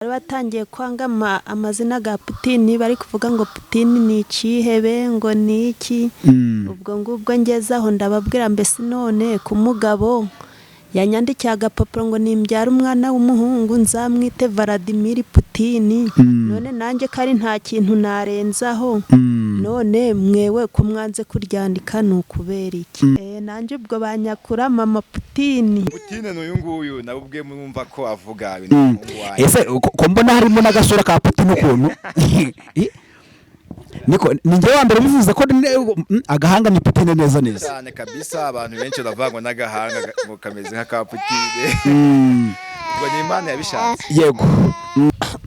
batangiye kwanga amazina ga Putine bari kuvuga ngo Putine ni icihebe ngo ni iki ubwo ngubwo ngeze aho ndababwira mbese none ku Mugabo yanyandikiye agapapuro ngo nimbyara umwana w'umuhungu nzamwite Vladimir Putine none nanjye kari nta kintu narenzaho none mwewe ko mwanze kuryandika nukubera iki nanjye ubwo banyakura mama Putine n'uyu nguyu nabo ubwe mwumva ko avuga ese ko mbona harimo n'agasura ka Putine ukuntu niko ninjye wa mbere bivuze ko agahanga ni Putine neza neza cyane kabisa abantu benshi bavangwa n'agahanga ngo kameze nka Putine ngo ni Imana yabishatse yego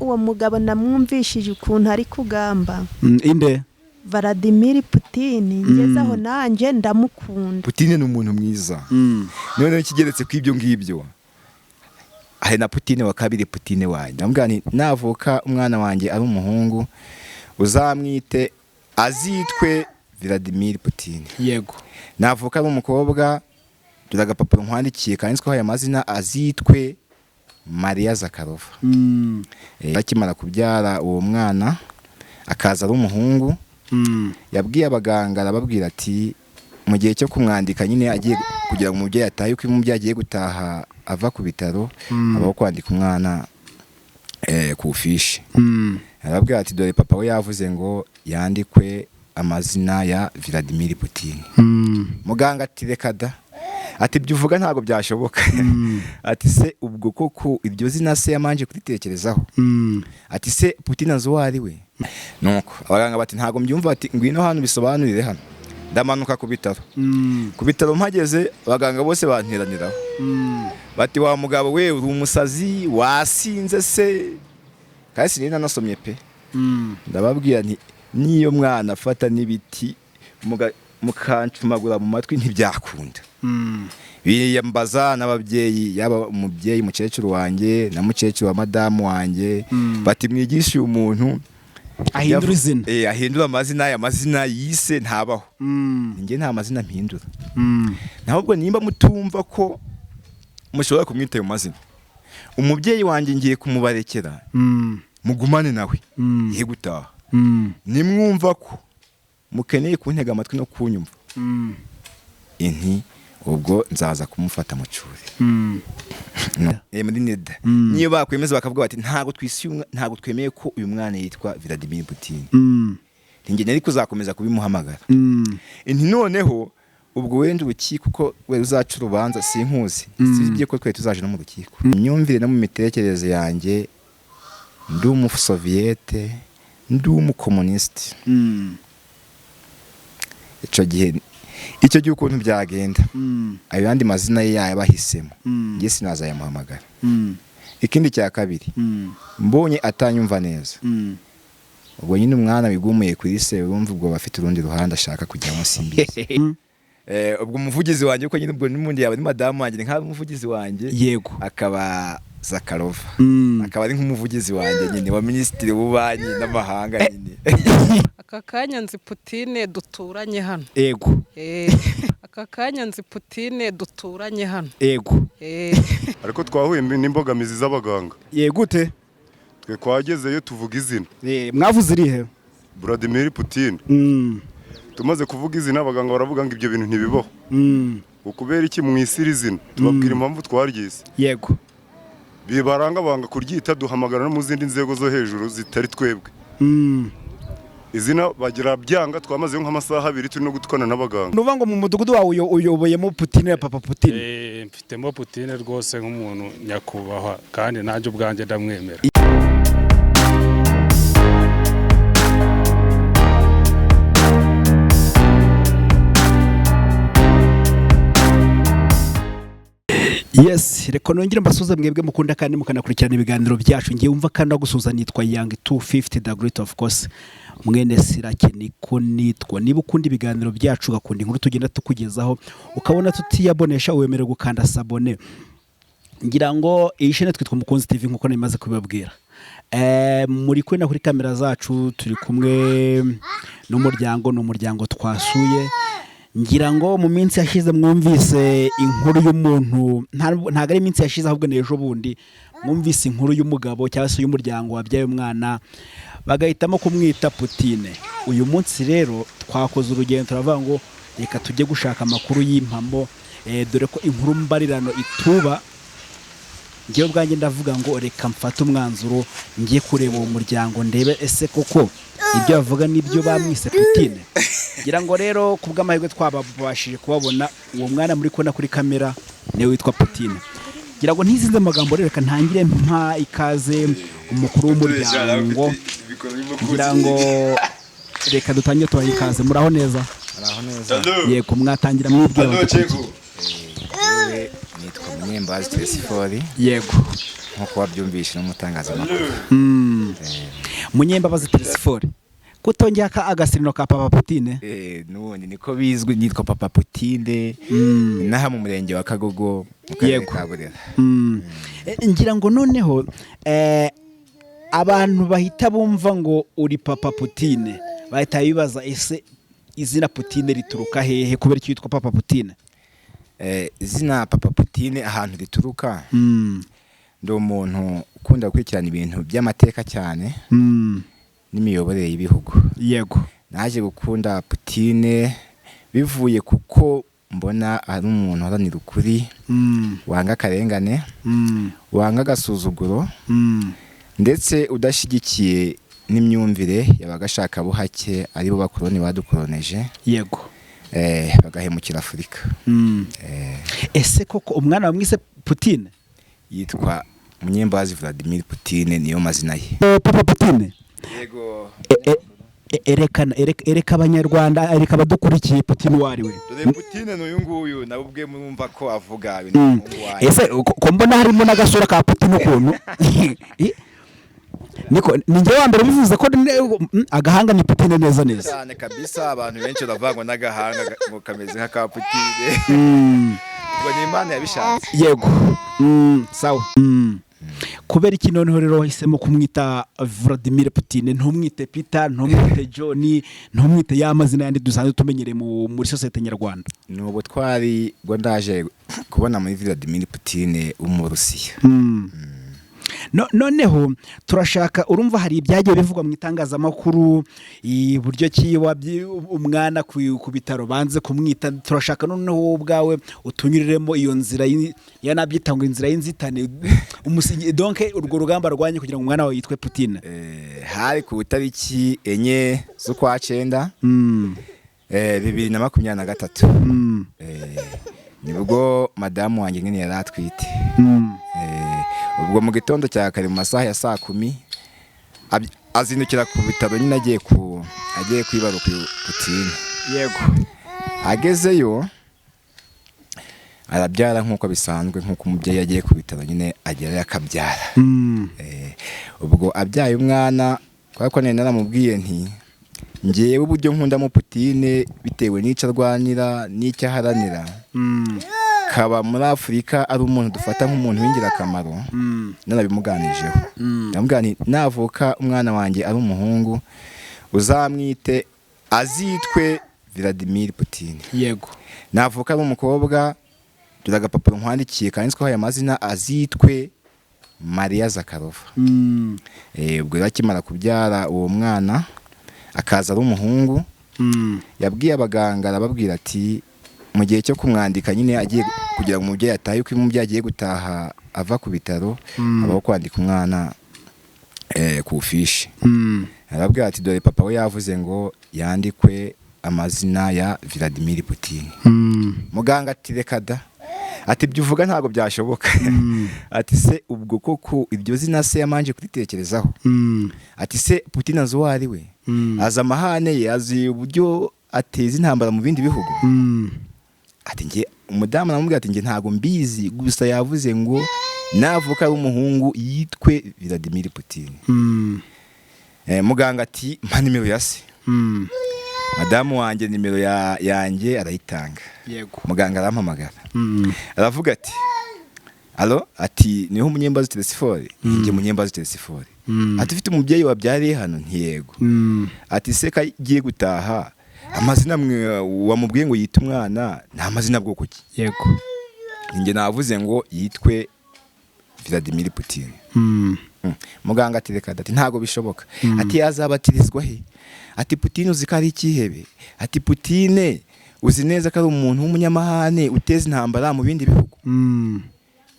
uwo mugabo namwumvishije ukuntu ari kugamba inde Vladimir Putine ngeze aho nanjye ndamukunda Putine ni umuntu mwiza none ikigeretse kw'ibyo ngibyo ahe na Putine wa kabiri Putine wanjye ndambwira ni navuka umwana wanjye ari umuhungu uzamwite azitwe Vladimir Putine yego navuka ari umukobwa dore agapapuro nkwandikiye kanditsweho aya mazina azitwe Maria Zakarova bakimara kubyara uwo mwana akaza ari umuhungu yabwiye abaganga arababwira ati mu gihe cyo kumwandika nyine agiye kugira ngo umubyeyi atahe uko umubyeyi agiye gutaha ava ku bitaro abaho kwandika umwana ku fishi arabwira ati dore papa we yavuze ngo yandikwe amazina ya Vladimir Putine muganga ati reka da ati ibyo uvuga ntabwo byashoboka ati se ubwo koko iryo zina se yamanje kuritekerezaho ati se Putine azi uwo ari we nuko abaganga bati ntabwo mbyumva ati ngwino hano bisobanurire hano ndamanuka ku bitaro mpageze abaganga bose banteraniraho bati wa mugabo we uri umusazi wasinze se kasi nina nasomye pe ndababwira nti niyo mwana afata n'ibiti mukancumagura mu matwi ntibyakunda biyambaza n'ababyeyi yaba umubyeyi mukecuru wanjye na mukecuru wa madamu wanjye bati mwigishe umuntu ahindura izina ahindura amazina aya mazina yise ntabaho njye nta mazina mpindura nahubwo nimba mutumva ko mushobora kumwita ayo mazina umubyeyi wanjye ngiye kumubarekera mugumane nawe ye gutaha nimwumva ko mukeneye kuntega amatwi no kunyumva inti ubwo nzaza kumufata mu cyuri muri Niba niyo bakwemeza bakavuga bati ntago twemeye ko uyu mwana yitwa Vladimir Putine njye nari kuzakomeza kubimuhamagara inti noneho ubwo wenda urukiko ko we uzaca urubanza sinkuzi sibye ko twe tuzaje no mu rukiko imyumvire no mu mitekerereze yanjye ndi umusoviete ndi umukomuniste icyo gihe ukuntu byagenda ayo yandi mazina ye yabahisemo njye sinazayamuhamagara ikindi cya kabiri mbonye atanyumva neza ubwo nyine umwana wigumuye kuri se wumva ubwo bafite urundi ruhande ashaka kujyamo simbizi ubwo umuvugizi wanjye uko nyine ubwo n'umundi yaba ari madamu wanjye nka umuvugizi wanjye yego akaba Zakarova akaba ari nk'umuvugizi wanjye nyine wa minisitiri w'ububanyi n'amahanga nyine aka kanya nzi Putine duturanye hano yego aka kanya nzi Putine duturanye hano yego ariko twahuye n'imbogamizi z'abaganga yegute twe kwagezeyo tuvuga izina mwavuze irihe Vladimir Putine tumaze kuvuga izina abaganga baravuga ngo ibyo bintu ntibibaho ukubera iki mwisira izina tubabwira impamvu twaryise yego bibaranga kuryita duhamagara no mu zindi nzego zo hejuru zitari twebwe izina bagira byanga twamaze nk'amasaha 2 turi no gutwana n'abaganga nuvuga ngo mu mudugudu wawe uyoboyemo Putine ya papa Putine mfitemo Putine rwose nk'umuntu nyakubahwa kandi nanjye ubwanjye ndamwemera yes reko nongere mbasuze mwebwe mukunda kandi mukanakurikirana ibiganiro byacu ngiye umva kandi gusuza nitwa Young 250 the great of course mwene Sirake niko nitwa niba ukunda ibiganiro byacu gakunda inkuru tugenda tukugezaho ukabona tutiyabonesha uwemere gukanda sabone ngira ngo iyi shene twitwa Mukunzi TV nkuko namaze kubibabwira muri kwena kuri kamera zacu turi kumwe n'umuryango twasuye ngira ngo mu minsi yashize mwumvise inkuru y'umuntu ntago ari iminsi yashize ahubwo n'ejo bundi mwumvise inkuru y'umugabo cyangwa se y'umuryango wabyaye umwana bagahitamo kumwita Putine. Uyu munsi rero twakoze urugendo turavuga ngo reka tujye gushaka amakuru y'impamo, dore ko inkuru mbarirano ituba. Ngewe ubwanjye ndavuga ngo reka mfate umwanzuro ngiye kureba uwo muryango ndebe ese koko ibyo bavuga nibyo bamwise Putine. Ngira ngo rero ku bw'amahirwe twabashije kubabona uwo mwana muri kubona kuri kamera niwe witwa Putine. Ngira ngo ntizinze amagambo rero reka ntangire mpa ikaze umukuru w'umuryango. Ngira ngo reka dutangire tubaha ikaze. Muraho neza? Muraho neza. Yego, mwatangira mwibwira nitwa Munyembazi Tresifori. Yego, nkuko wabyumvishe n'umutangazamakuru. Munyembazi Tresifori. Kutongera ka agasirino ka Papa Putine? Nubundi niko bizwi, nitwa Papa Putine. Naha mu murenge wa Kagogo mu karere ka Burera. Ngira ngo noneho abantu bahita bumva ngo uri Papa Putine bahita bibaza ese izina Putine rituruka hehe, kubera icyo yitwa Papa Putine? Izina Papa Putine ahantu rituruka, ndi umuntu ukunda gukurikirana ibintu by'amateka cyane n'imiyoborere y'ibihugu. Yego, naje gukunda Putine bivuye kuko mbona ari umuntu uharanira ukuri, wanga akarengane, wanga agasuzuguro, ndetse udashyigikiye n'imyumvire y'abagashaka buhake aribo bakoloni badukoloneje. Yego, bagahemukira Afurika. Ese koko umwana wamwise Putine? Yitwa Munyembazi Vladimir Putine, niyo mazina ye. Papa Putine. Yego. Ereka abanyarwanda, ereka abadukurikiye Putine wari we. Dore Putine n'uyu nguyu nawe ubwe murumva ko avuga ese ko mbona harimo n'agasura ka Putine ukuntu. Niko ninjye wa mbere bivuze ko agahanga ni Putine neza neza cyane kabisa. Abantu benshi bavangwa n'agahanga ngo kameze nka ka Putine. Ngo ni Imana yabishatse. Yego, sawa. Kubera iki noneho rero wahisemo kumwita Vladimir Putine, ntumwite Peter, ntumwite John, ntumwite ya mazina yandi dusanzwe tumenyereye muri societe nyarwanda? Nubo twari ngo ndaje kubona muri Vladimir Putine w'Umurusiya. Noneho turashaka, urumva hari ibyagiye bivugwa mu itangazamakuru buryo ki umwana ku bitaro banze kumwita. Turashaka noneho ubwawe utunyuriremo iyo nzira yanabyita ngo inzira y'inzitane, donc urwo rugamba rwanye kugira ngo umwana wawe yitwe Putine. Hari ku itariki 4 z'ukwa 9 2023. Nibwo madamu wanjye nyine yari atwite. Ubwo mu gitondo cya kare mu masaha ya 10 azindukira ku bitaro nyine agiye kwibaruka Putine. Yego, agezeyo arabyara nk'uko bisanzwe, nk'uko umubyeyi yagiye ku bitaro nyine agera akabyara. Ubwo abyaye umwana, kuko nene naramubwiye nti ngewe uburyo nkundamo Putine bitewe n'icyo arwanira n'icyo aharanira, kaba muri Afurika ari umuntu dufata nk'umuntu w'ingirakamaro. Narabimuganijeho, ndamubwira nti navuka umwana wanjye ari umuhungu uzamwite azitwe Vladimir Putine. Yego, navuka ari umukobwa dore agapapuro nkwandikiye kanditsweho aya mazina azitwe Maria Zakarova. Ubwo yakimara kubyara uwo mwana akaza ari umuhungu, yabwiye abaganga arababwira ati mu gihe cyo kumwandika nyine agiye kugira ngo umubyeyi atahe, uko umubyeyi agiye gutaha ava ku bitaro abaho kwandika umwana ku fishi. Arabwira ati dore papa we yavuze ngo yandikwe amazina ya Vladimir Putine. Muganga ati reka da, ati ibyo uvuga ntabwo byashoboka. Ati se ubwo koko iryo zina se yamanje kuritekerezaho? Ati se Putine azi uwo ari we, azi amahane ye, azi uburyo ateza intambara mu bindi bihugu? Ati nge umudamu namubwira ati nge ntabwo mbizi, gusa yavuze ngo navuka ari umuhungu yitwe Vladimir Putine. Muganga ati mpa nimero ya se. Madamu wanjye nimero yanjye arayitanga. Yego, muganga arampamagara. Aravuga ati alo, ati niho Munyembazi Tresifori? Nge Munyembazi Tresifori. Ati ufite umubyeyi wabyariye hano? Ntiyego. Ati se kagiye gutaha amazina mwe wamubwiye ngo yita umwana nta mazina bwoko ki? Yego, nge navuze ngo yitwe Vladimir Putine. Muganga ati reka ati ntago bishoboka. Ati yazabatirizwa he? Ati Putine uzi ko ari ikihebe. Ati Putine uzi neza ko ari umuntu w'umunyamahane uteza intambara mu bindi bihugu.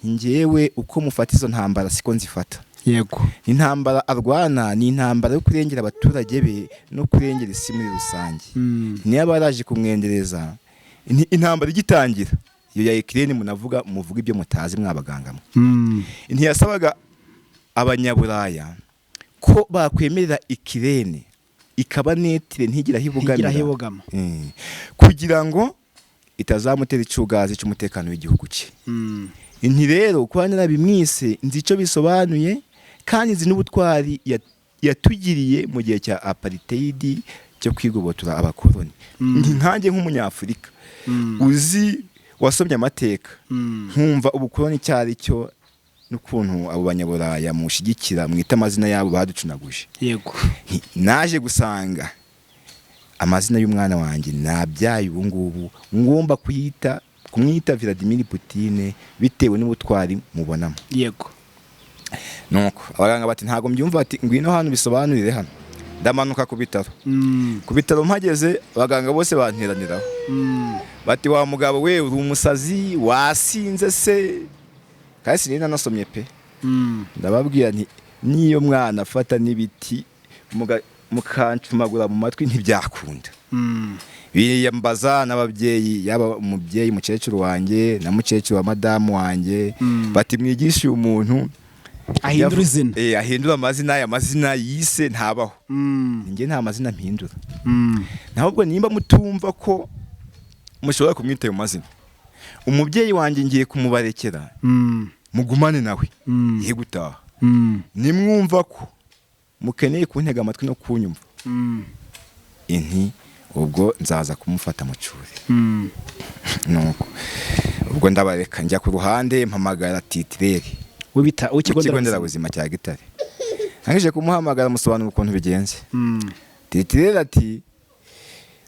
Njyewe uko mufata izo ntambara siko nzifata. Yego. Intambara arwana ni intambara yo kurengera abaturage be no kurengera isi muri rusange. Niyo baraje kumwendereza intambara igitangira. Iyo ya Ukraine muvuga ibyo mutazi mwabagangamo. Ntiyasabaga abanyaburaya ko bakwemerera Ukraine ikaba netire ntigira hibogama kugira ngo itazamutera icugazi cy'umutekano w'igihugu cye. Inti rero kuba narabimwise nzi ico bisobanuye kandi nzi n'ubutwari yatugiriye mu gihe cya apartheid cyo kwigobotora abakoloni. Nkanjye nk'umunyafurika uzi wasomye amateka nkumva ubukoloni cyari cyo n'ukuntu abo banyaburaya mushigikira mwita amazina yabo baducunaguje. Yego. Naje gusanga amazina y'umwana wanjye nabyaye ubu ngubu ngomba kumwita Vladimir Putine bitewe n'ubutwari mubonamo. Yego. Nuko abaganga bati ntago mbyumva, ati ngwino hano bisobanurire hano. Ndamanuka ku bitaro. Ku bitaro mpageze abaganga bose banteraniraho. Bati wa mugabo we uri umusazi wasinze se? Kasi nina nasomye pe. Ndababwira nti niyo mwana afata n'ibiti mukancumagura mu matwi ntibyakunda. Biyambaza n'ababyeyi, yaba umubyeyi mukecuru wanjye na mukecuru wa madamu wanjye, bati mwigishe umuntu ahindura izina. Ahindura amazina yise ntabaho. Nge nta mazina mpindura. Nahubwo nimba mutumva ko mushobora kumwita ayo mazina, umubyeyi wanjye ngiye kumubarekera mugumane nawe ye gutaha. Nimwumva ko mukeneye kuntega amatwi no kunyumva, inti ubwo nzaza kumufata mu cyure. Nuko ubwo ndabareka njya ku ruhande mpamagara titireri wibita ikigo nderabuzima cya Gitare. Nangije kumuhamagara musobanura ukuntu bigenze. Titireri ati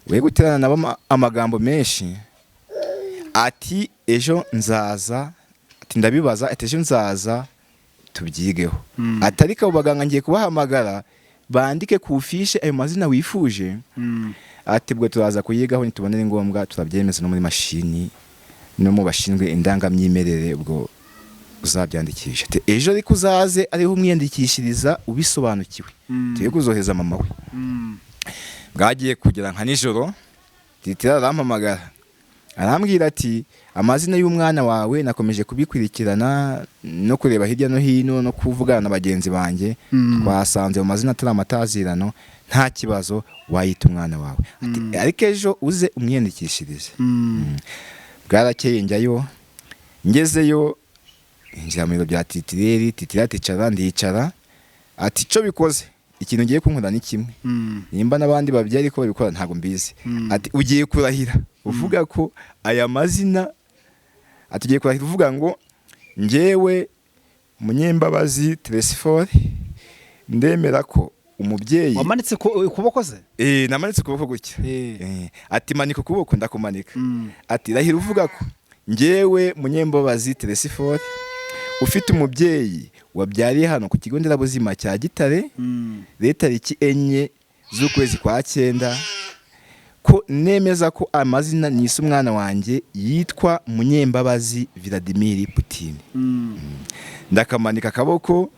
we guterana nabo amagambo menshi, ati ejo nzaza, ati ndabibaza, ati ejo nzaza tubyigeho. Atari ko baganga ngiye kubahamagara bandike ku fiche ayo mazina wifuje. Ati bwo turaza kuyigaho nitubonere ngombwa turabyemeza no muri mashini no mu bashinzwe indangamyimerere ubwo uzabyandikisha. Ati ejo ariko uzaze ariho umwiyandikishiriza ubisobanukiwe. Tuye kuzoheza mama we. Bwagiye kugera nka nijoro Titira arampamagara arambwira ati amazina y'umwana wawe nakomeje kubikurikirana no kureba hirya no hino no kuvugana na bagenzi banjye, twasanze mu mazina atari amatazirano, nta kibazo wayita umwana wawe. Ati ariko ejo uze umwiyandikishirize. Bwarakeye njyayo, ngezeyo njya mu biro bya Titireri. Titireri aticara ndicara, ati cyo bikoze ikintu ngiye kunkora ni kimwe, nimba n'abandi babyeyi ariko babikora ntago mbizi. Ati ugiye kurahira uvuga ko aya mazina, atugiye kurahira uvuga ngo njyewe Munyembabazi Tresifore ndemera ko umubyeyi. Wamanitse kuboko ze? Namanitse kuboko gutya. Ati manika kuboko ndakumanika. Ati rahira uvuga ko njyewe Munyembabazi Tresifore ufite umubyeyi wabyariye hano ku kigo nderabuzima cya Gitare tariki 4 z'ukwezi kwa 9 ko nemeza ko amazina nise umwana wanjye yitwa Munyembabazi Vladimir Putine. Ndakamanika akaboko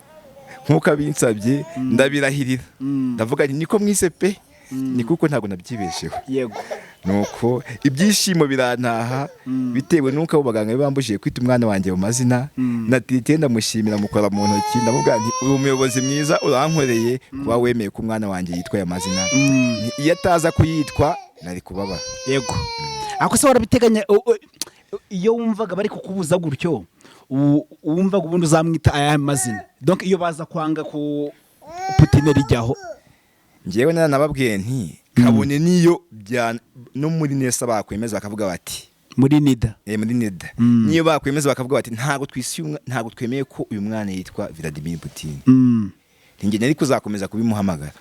nkuko abinsabye ndabirahirira. Ndavuga nti niko mwise pe, ni kuko ntago nabyibesheho. Yego. Nuko ibyishimo birantaha bitewe nuko abo baganga bambujije kwita umwana wanjye mu mazina. Na Tite ndamushimira mukora mu ntoki, ndavuga nti uri umuyobozi mwiza urankoreye kuba wemeye ko umwana wanjye yitwa amazina. Iyo ataza kuyitwa nari kubaba. Yego. Ako se warabiteganya iyo wumvaga bari kukubuza gutyo, wumvaga ubundi uzamwita aya mazina? Donc iyo baza kwanga ku Putine rijyaho, njyewe nababwiye nti kabone niyo no muri nesa bakwemeza bakavuga bati muri Nida. Muri Nida. Niyo bakwemeza bakavuga bati ntago twemeye ko uyu mwana yitwa Vladimir Putine. Ntinge nari kuzakomeza kubimuhamagara.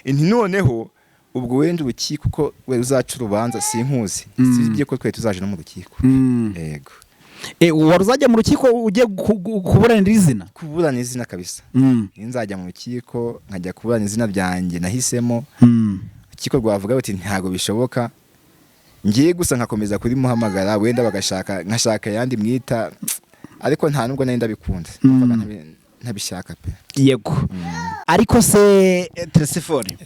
Inti noneho ubwo wenda urukiko ko we uzaca urubanza sinkuzi. Sibye ko twe tuzaje no mu rukiko. Yego. wari uzajya mu rukiko ugiye kuburanira izina? Kuburana izina kabisa. Nzajya mu rukiko nkajya kuburana izina ryanjye nahisemo. Urukiko rwavuga bati ntago bishoboka, ngiye gusa nkakomeza kuri muhamagara, wenda nkashaka yandi mwita, ariko nta nubwo nari ndabikunda. Ntabishaka pe. Yego. Ariko se Telesifone,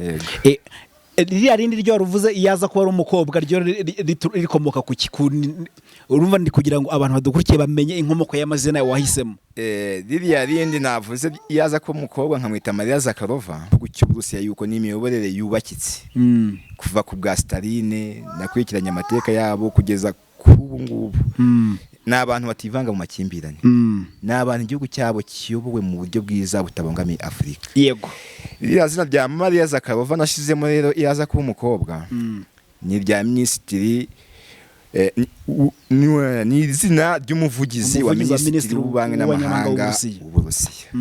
ririya rindi ryo waruvuze iyaza kuba ari umukobwa ryo rikomoka ku kikuni, urumva ndi kugira ngo abantu badukurikiye bamenye inkomoko y'amazina wahisemo. Ririya rindi navuze iyaza kuba umukobwa nkamwita Mariya Zakarova, ku cy'Uburusiya yuko ni imiyoborere yubakitse kuva ku bwa Staline, nakurikiranye amateka yabo kugeza kubu ngubu. N'abantu bativanga mu makimbirane, n'abantu igihugu cyabo kiyobowe mu buryo bwiza butabangamiye Afurika. Yego. Iriya zina rya Mariya Zakarova nashizemo rero iyaza kuba umukobwa ni rya minisitiri, ni izina ry'umuvugizi wa minisitiri w'ububanyi n'amahanga w'Uburusiya.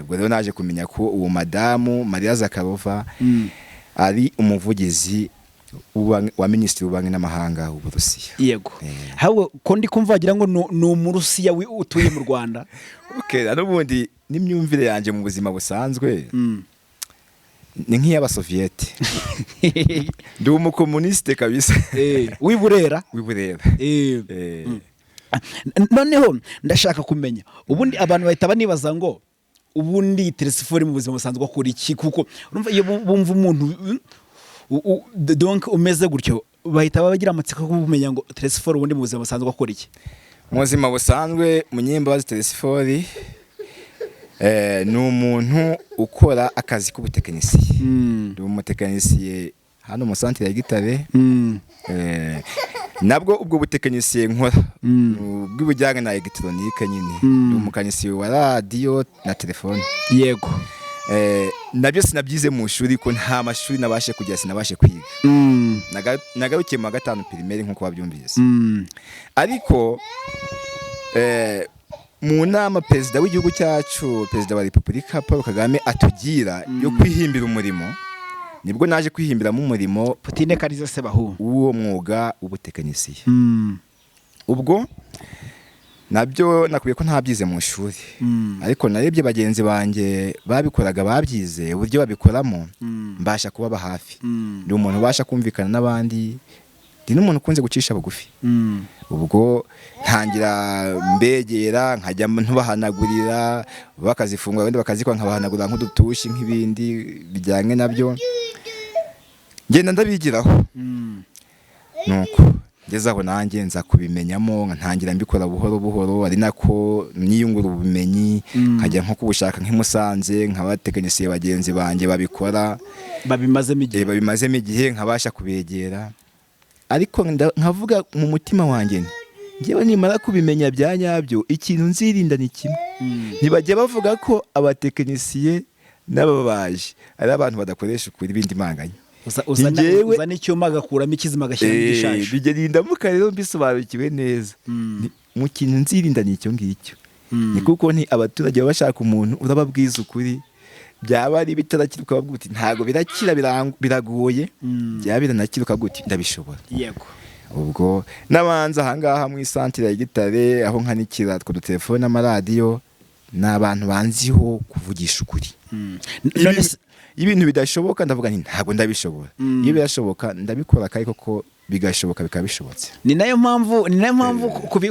Ubwo rero naje kumenya ko uwo madamu Mariya Zakarova ari umuvugizi wa minisitiri w'ububanyi n'amahanga w'Uburusiya. Yego. Hawe ko ndi kumva wagira ngo ni umurusiya utuye mu Rwanda. N'ubundi n'imyumvire yanjye mu buzima busanzwe ni nk'iy'Abasoviyete. Ndi umukomuniste kabisa. Wiburera. Noneho ndashaka kumenya ubundi abantu bahita banibaza ngo ubundi Telesifone mu buzima busanzwe akora iki, kuko urumva iyo bumva umuntu donc umeze gutyo bahita bagira amatsiko yo kumenya ngo Telesifone ubundi mu buzima busanzwe akora iki. Mu buzima busanzwe Munyembabazi Telesifone ni umuntu ukora akazi k'ubutekinisiye. Ndi umutekinisiye hano mu santere ya Gitare. Nabwo ubwo butekinisiye nkora bw'ibujyanye na electronique nyine. Ndi umukanisiye wa radio na telefone. Yego. Nabyo sinabyize mu shuri ko nta mashuri nabashe kujya, sinabashe kwiga. Nagarukiye mu 5 primaire nkuko wabyumvise. Ariko mu nama perezida w'igihugu cyacu, perezida wa Repubulika Paul Kagame atugira yo kwihimbira umurimo, nibwo naje kwihimbiramo umurimo Putine kariza se bahu uwo mwuga w'ubutekinisiye. Ubwo nabyo nakubiye ko ntabyize mu shuri, ariko narebye bagenzi banjye babikoraga babyize uburyo babikoramo, mbasha kubaba hafi. Ndi umuntu ubasha kumvikana n'abandi, ndi n'umuntu ukunze gucisha bugufi. Ubwo ntangira mbegera nkajya ntubahanagurira, bakazifungura wenda bakazikwa nkabahanagurira nk'udutushi nk'ibindi bijyanye nabyo, ngenda ndabigiraho. Nuko ngeze aho nanjye nza kubimenyamo, ntangira mbikora buhoro buhoro, ari nako niyungura ubumenyi, nkajya nko kubushaka nk'imusanze nk'abatekinisiye bagenzi banjye babikora babimazemo igihe nkabasha kubegera. Ariko nkavuga mu mutima wanjye ngewe nimara kubimenya bya nyabyo, ikintu nzirinda ni kimwe, ntibajya bavuga ko abatekinisiye n'ababaji ari abantu badakoresha ukuri ibindi manganya. Uzana icyuma agakuramo ikizima agashyira mu gishashi. Bigelinda muka rero mbisobanukiwe neza. Mu kintu nzirinda ni icyo ngicyo. Ni kuko ni abaturage baba bashaka umuntu urababwiza ukuri, byaba ari bitarakira ukavuga uti ntago birakira biragoye, byaba biranakira ukavuga uti ndabishobora. Yego. Ubwo nabanza ahangaha mu santere ya Gitare aho nkanikira two telefone n'amaradiyo, n'abantu banziho kuvugisha ukuri. Ibintu bidashoboka ndavuga nti ntago ndabishobora. Iyo birashoboka ndabikora kandi koko bigashoboka bikabishobotse. Ni nayo mpamvu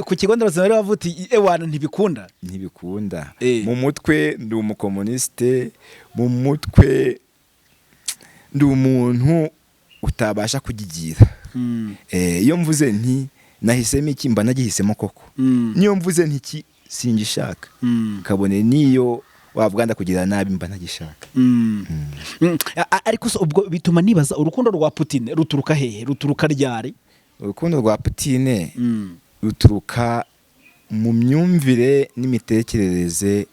ku kigo nderabuzima rero bavuti ewana ntibikunda. Mu mutwe ndi umukomuniste, mu mutwe ndi umuntu utabasha kugigira. Iyo mvuze nti nahisemo iki mba nagihisemo koko. Niyo mvuze nti iki singishaka, kabone niyo wavuganda kugira nabi mba ntagishaka. Ariko ubwo bituma nibaza urukundo rwa Putine ruturuka hehe, ruturuka ryari? Urukundo rwa Putine ruturuka mu myumvire n'imitekerereze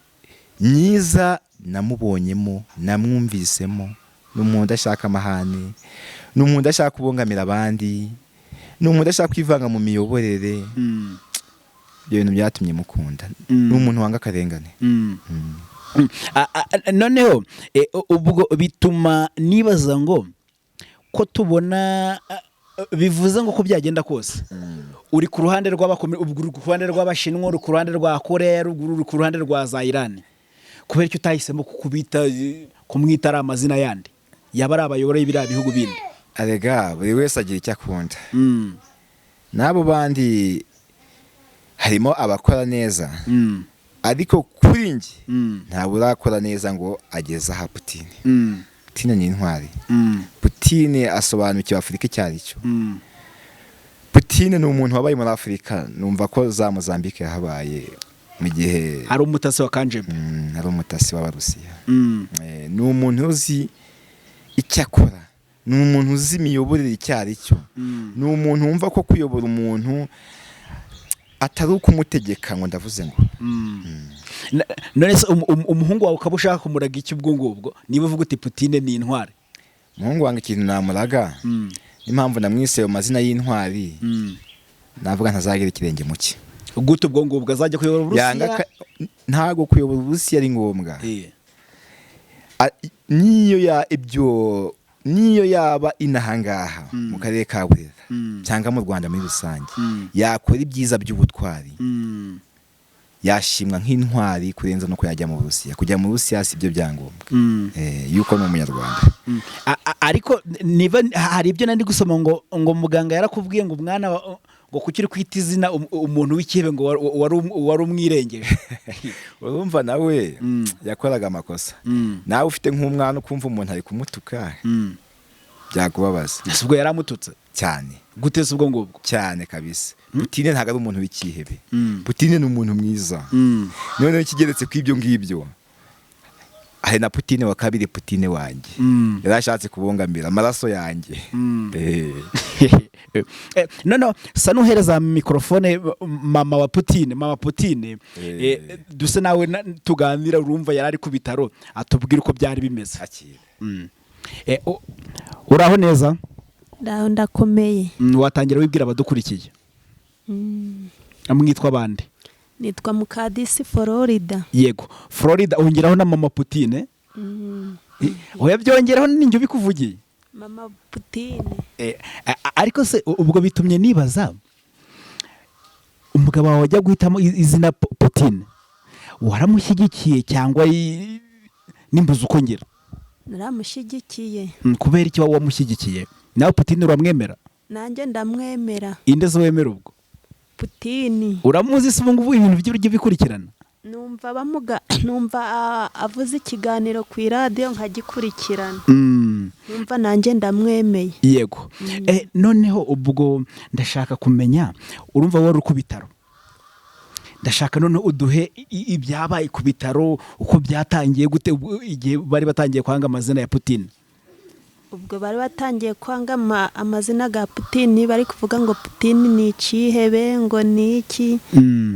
myiza namubonyemo, namwumvisemo. N'umuntu udashaka amahane, n'umuntu udashaka kubongamira abandi, n'umuntu udashaka kwivanga mu miyoborere. Ibyo bintu byatumye mukunda. N'umuntu wanga akarengane. Noneho ubwo bituma nibaza ngo ko tubona bivuze ngo ko byagenda kose uri ku ruhande rw'Abashinwa, uri ku ruhande rwa Korea, uri ku ruhande rwa za Iran, kubera icyo utahisemo kumwita ari amazina yandi yaba ari abayobora y'ibiriya bihugu bindi. Arega buri wese agira icyo akunda. N'abo bandi harimo abakora neza, ariko kuri njye ntabwo urakora neza ngo ageze aha Putine. Putine ni intwari. Putine asobanukiwe Afurika icyo ari cyo. Putine ni umuntu wabaye muri Afurika, numva ko za Mozambique yahabaye mu gihe ari umutasi wa Kanjebe, ari umutasi w'Abarusiya. Ni umuntu uzi icyo akora, ni umuntu uzi imiyoborere icyo ari cyo, ni umuntu wumva ko kuyobora umuntu atari ukumutegeka ngo ndavuze ngo none se umuhungu wawe ukaba ushaka kumuraga iki ubwo ngubwo niba uvuga uti Putine ni intwari? Umuhungu wanjye ikintu namuraga n'impamvu namwise ayo mazina y'intwari, navuga ntazagira ikirenge mu cye. Gute ubwo ngubwo azajya kuyobora Uburusiya? Ntago kuyobora Uburusiya ari ngombwa. Niyo yaba inahangaha mu karere ka Burera cyangwa mu Rwanda muri rusange, yakora ibyiza by'ubutwari, yashimwa nk'intwari kurenza no kuyajya mu Burusiya. Kujya mu Burusiya si byo byangombwa yuko ni umunyarwanda. Ariko niba hari ibyo nandi gusoma ngo muganga yarakubwiye ngo umwana ngo kukiri kwita izina umuntu w'ikihebe ngo wari umwirengeje. Urumva nawe yakoraga amakosa. Nawe ufite nk'umwana ukumva umuntu ari kumutuka byakubabaza. Ubwo yaramututse cyane. Gute se ubwo ngubwo? Cyane kabisa. Putine ntago ari umuntu w'ikihebe. Putine ni umuntu mwiza. None ikigeretse kw'ibyo ngibyo, hari na Putine wa kabiri, Putine wanjye yarashatse kubongamira amaraso yanjye. No sa nuhereza mikrofone mama wa Putine, duse nawe tuganira, urumva yarari ku bitaro atubwira uko byari bimeze. Uraho neza? Ndaho ndakomeye. Watangira wibwira abadukurikiye. Amwitwa bande? Nitwa Mukadisi Florida. Yego, Florida ongeraho na mama Putine. Oya byongeraho ninjye ubikuvugiye. Mama Putine. Ariko se ubwo bitumye nibaza, umugabo wawe wajya guhitamo izina Putine waramushyigikiye cyangwa nimbuza uko ngira? Naramushyigikiye. Kubera iki wamushyigikiye? Nawe Putine uramwemera? Nanjye ndamwemera. Inde zo wemera ubwo? Putine. Uramuzi se ubu ibintu by'uburyo bikurikirana? Numva avuze ikiganiro ku radio nkagikurikirana. Numva nanjye ndamwemeye. Yego. Noneho ubwo ndashaka kumenya, urumva wari ku bitaro, ndashaka none uduhe ibyabaye ku bitaro, uko byatangiye gute igihe bari batangiye kwanga amazina ya Putine. Ubwo bari batangiye kwanga amazina ga Putine, bari kuvuga ngo Putine ni ikihebe, ngo ni iki.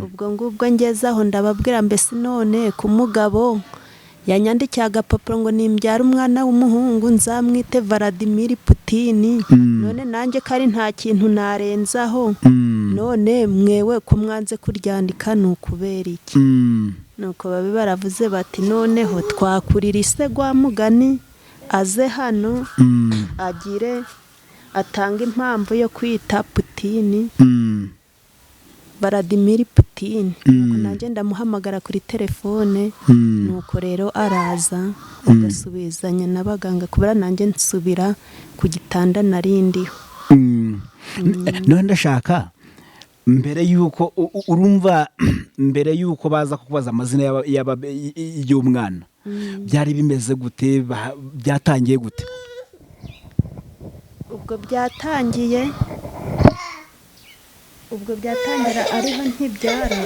Ubwo ngubwo ngeze aho ndababwira mbese none ku Mugabo yanyandikiye agapapuro ngo nimbyara umwana w'umuhungu nzamwite Vladimir Putine. None nanjye kari nta kintu narenzaho. None mwewe ko mwanze kuryandika ni ukubera iki? Nuko babi baravuze bati noneho twakurira ise gwa mugani aze hano agire atanga impamvu yo kwita Putine Vladimir Putine. Nuko nanjye ndamuhamagara kuri telefone, nuko rero araza agasubizanya n'abaganga kubera nanjye nsubira ku gitanda narindiho. None ndashaka mbere yuko urumva, mbere yuko baza kubaza amazina y'umwana byari bimeze gute, byatangiye gute? ubwo byatangira ariho ntibyara,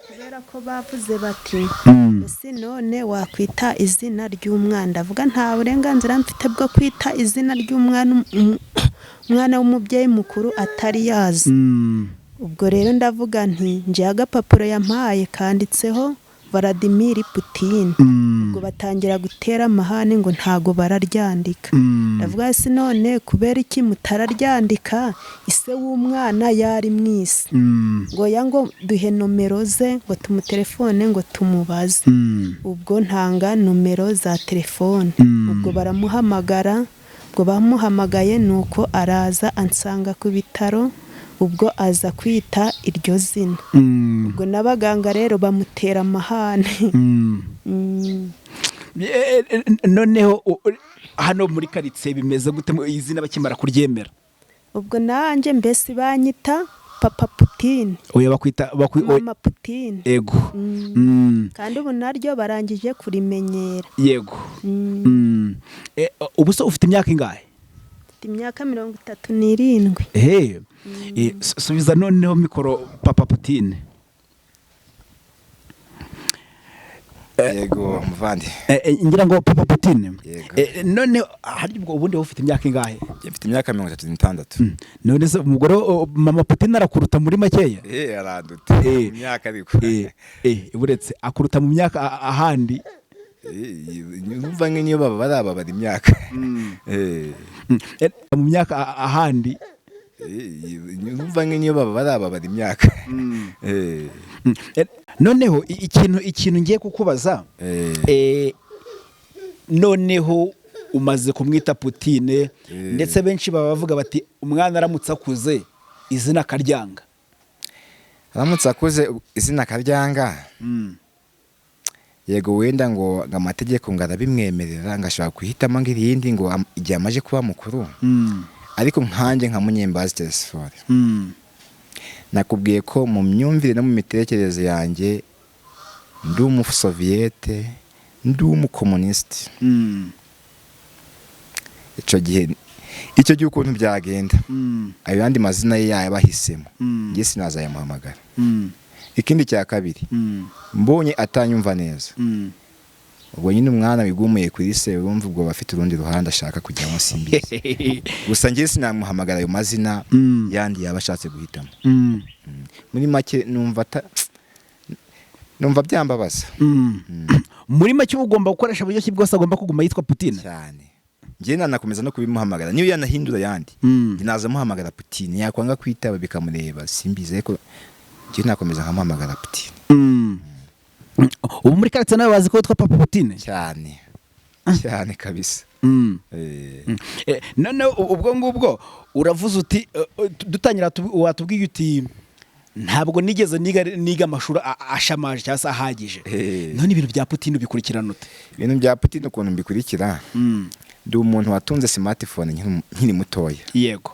kubera ko bavuze bati ese none wakwita izina ry'umwana. Ndavuga nta burenganzira mfite bwo kwita izina ry'umwana, umwana w'umubyeyi mukuru atari yazi. Ubwo rero ndavuga nti nje agapapuro yampaye kanditseho Vladimir Putine. Ubwo batangira gutera amahane ngo ntago bararyandika. Ndavuga ese none kubera iki mutararyandika, ise w'umwana yari mwisi. Ngo yango duhe nomero ze ngo tumutelefone ngo tumubaze. Ubwo ntanga nomero za telefone. Ubwo baramuhamagara ubwo bamuhamagaye nuko araza ansanga ku bitaro, ubwo aza kwita iryo zina. Ubwo n'abaganga rero bamutera amahane. Noneho hano muri karitsiye bimeze gute izina bakimara kuryemera? Ubwo nanjye mbese banyita Papa Putine. Oya bakwita Mama Putine. Yego. Kandi ubu naryo barangije kurimenyera. Yego. Ubu so ufite imyaka ingahe? Mfite imyaka 37. Subiza noneho mikoro Papa Putine. Yego muvandi. Ngira ngo Papa Putine. None hari ubwo ubundi ufite imyaka ingahe? Mfite imyaka 36. None se umugore Mama Putine arakuruta muri makeya? Araduta. Imyaka ariko. Buretse akuruta mu myaka ahandi. Numva nk'iyo baba barababara imyaka. Mu myaka ahandi. Numva nk'iyo baba barababara imyaka. Noneho ikintu ngiye kukubaza, noneho umaze kumwita Putine, ndetse benshi baba bavuga bati umwana aramutse akuze izina akaryanga. Aramutse akuze izina akaryanga. Yego wenda ngo amategeko ngo arabimwemerera, ngashaka kuhitamo ngirindi ngo igihe amaje kuba mukuru. Ariko nkanje nka Munyembazi Telesfore, nakubwiye ko mu myumvire no mu mitekerereze yanjye ndi umusoviete, ndi umukomunisiti. Icyo gihe ukuntu byagenda, ayo yandi mazina ye yabahisemo, njye sinazayamuhamagara. Ikindi cya kabiri, mbonye atanyumva neza, ubwo nyine umwana wigumuye kuri se, urumva ubwo bafite urundi ruhande ashaka kujyamo simbizi. Gusa njye sinamuhamagara ayo mazina yandi yaba ashatse guhitamo. Muri make numva byambabaza. Muri make ugomba gukoresha uburyo bwose agomba kuguma yitwa Putine cyane. Njye nanakomeza no kubimuhamagara, niyo yanahindura yandi naza muhamagara Putine, yakwanga kwitaba bikamureba simbizi, ariko njye nakomeza nkamuhamagara Putine. Ubu muri karitsiye nawe bazi ko witwa Papa Putine? Cyane kabisa. None ubwo ngubwo uravuze uti, dutangira watubwiye uti ntabwo nigeze niga amashuri ashamaje cyangwa se ahagije. None ibintu bya Putine ubikurikirana ute? Ibintu bya Putine ukuntu mbikurikira, ndi umuntu watunze smartphone nkiri mutoya. Yego.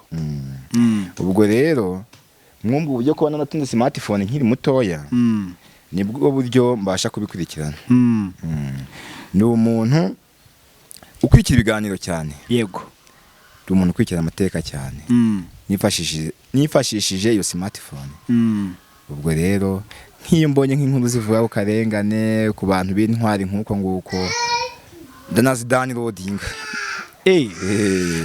Ubwo rero mwumva uburyo ko natunze smartphone nkiri mutoya, nibwo buryo mbasha kubikurikirana. Ni umuntu ukurikira ibiganiro cyane. Yego. Ndi umuntu ukurikira amateka cyane. Nifashishije iyo smartphone. Ubwo rero nk'iyo mbonye nk'inkuru zivuga ku karengane ku bantu b'intwari nk'uko nguko, ndanazidownloadinga.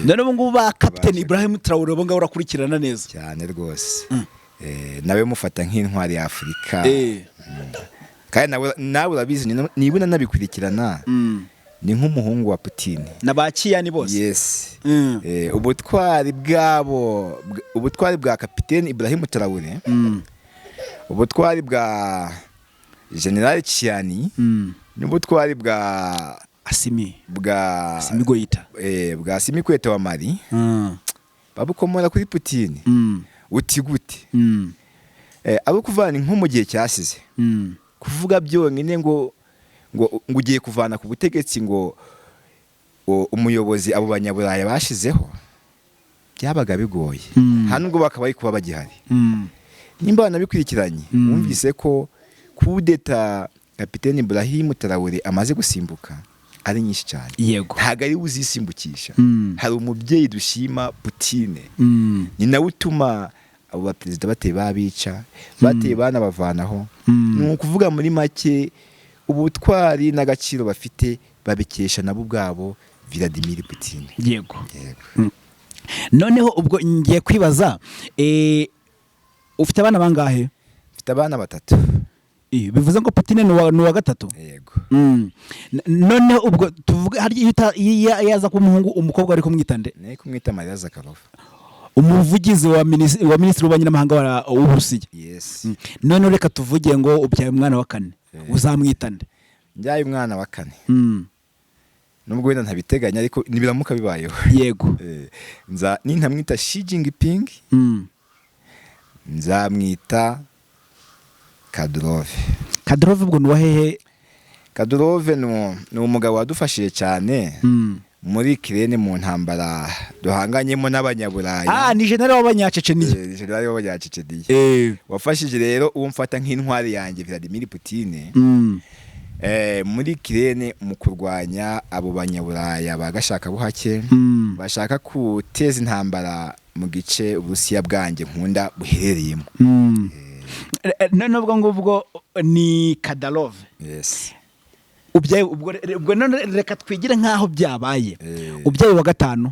None ubu ngubu ba Captain Ibrahim Traoré bo ngaho urakurikirana neza cyane rwose. Nawe mufata nk'intwari ya Afurika. Kandi nawe urabizi, niba nabikurikirana ni nk'umuhungu wa Putine n'abakiyani bose. Yes. Ubutwari bwa Captain Ibrahim Traoré, ubutwari bwa General Chiani, n'ubutwari bwa Assimi Goïta, bwa Assimi Goïta wa Mali, babukomora kuri Putine. Uti gute? Abo kuvana nko mu gihe cyasize, kuvuga byonyine ngo ugiye kuvana ku butegetsi ngo umuyobozi abo banyaburaya bashizeho, byabaga bigoye. Nubwo bakaba ari kuba bagihari. Nimba banabikurikiranye, wumvise ko kudeta Kapiteni Ibrahim Traoré amaze gusimbuka ari nyinshi cyane. Yego. Ntago ari uzisimbukisha. Hari umubyeyi dushima Putine. Ni nawe utuma abo baperezida bateye babica, bateye banabavanaho. Ni ukuvuga muri make ubutwari n'agaciro bafite babikesha nabo ubwabo Vladimir Putin. Yego. Noneho ubwo ngiye kwibaza, ufite abana bangahe? Mfite abana 3. Bivuze ngo Putine ni wa 3? Yego. None ubwo tuvuga hari yaza ku muhungu umukobwa ari kumwita nde? Ne kumwita Maria Zakharova, umuvugizi wa ministri w'abanyamahanga w'Uburusiya. Yes. None reka tuvuge ngo ubyaye umwana wa 4, uzamwita nde? Njyaye umwana wa 4. nubwo wenda ntabiteganya ariko nibiramuka bibayeho yego nintamwita Xi Jinping nzamwita Kadyrov ubwo ni wahehe? Kadyrov ni umugabo wadufashije cyane muri Ukraine mu ntambara duhanganyemo n'abanyaburaya. Ni general w'abanyaceceniye. General w'abanyaceceniye. Wafashije rero uwo mfata nk'intwari yanjye Vladimir Putine muri Ukraine mu kurwanya abo banyaburaya bagashaka buhake bashaka guteza intambara mu gice Uburusiya bwanjye nkunda buherereyemo. Nubwo ngubwo ni Kadyrov. Yes. ubwo none reka twigire nkaho byabaye. Ubyaye wa gatanu.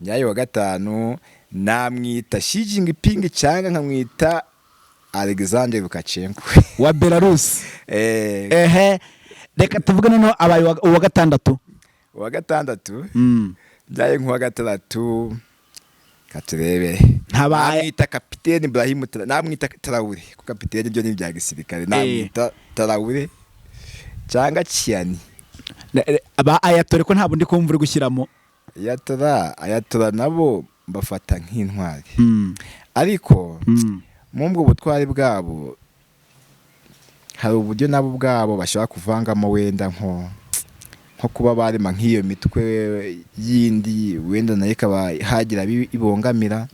Mbyaye wa gatanu namwita Xi Jinping cyangwa nkamwita Alexander Lukashenko wa Belarus. Reka tuvuge noneho abaye uwa gatandatu. Uwa gatandatu mbyaye nk'uwa gatandatu katurebe namwita Kapiteni Ibrahim namwita Traore ku kapiteni byo ni bya gisirikare namwita Traore cyangwa Chiani. Aba ayatore ko nta bundi kumva uri gushyiramo. Ayatora nabo mbafata nk'intwari ariko mu mbwo butwari bwabo hari uburyo nabo bwabo bashaka kuvangamo wenda nko kuba barema nk'iyo mitwe yindi wenda nayo ikaba hagira ibongamira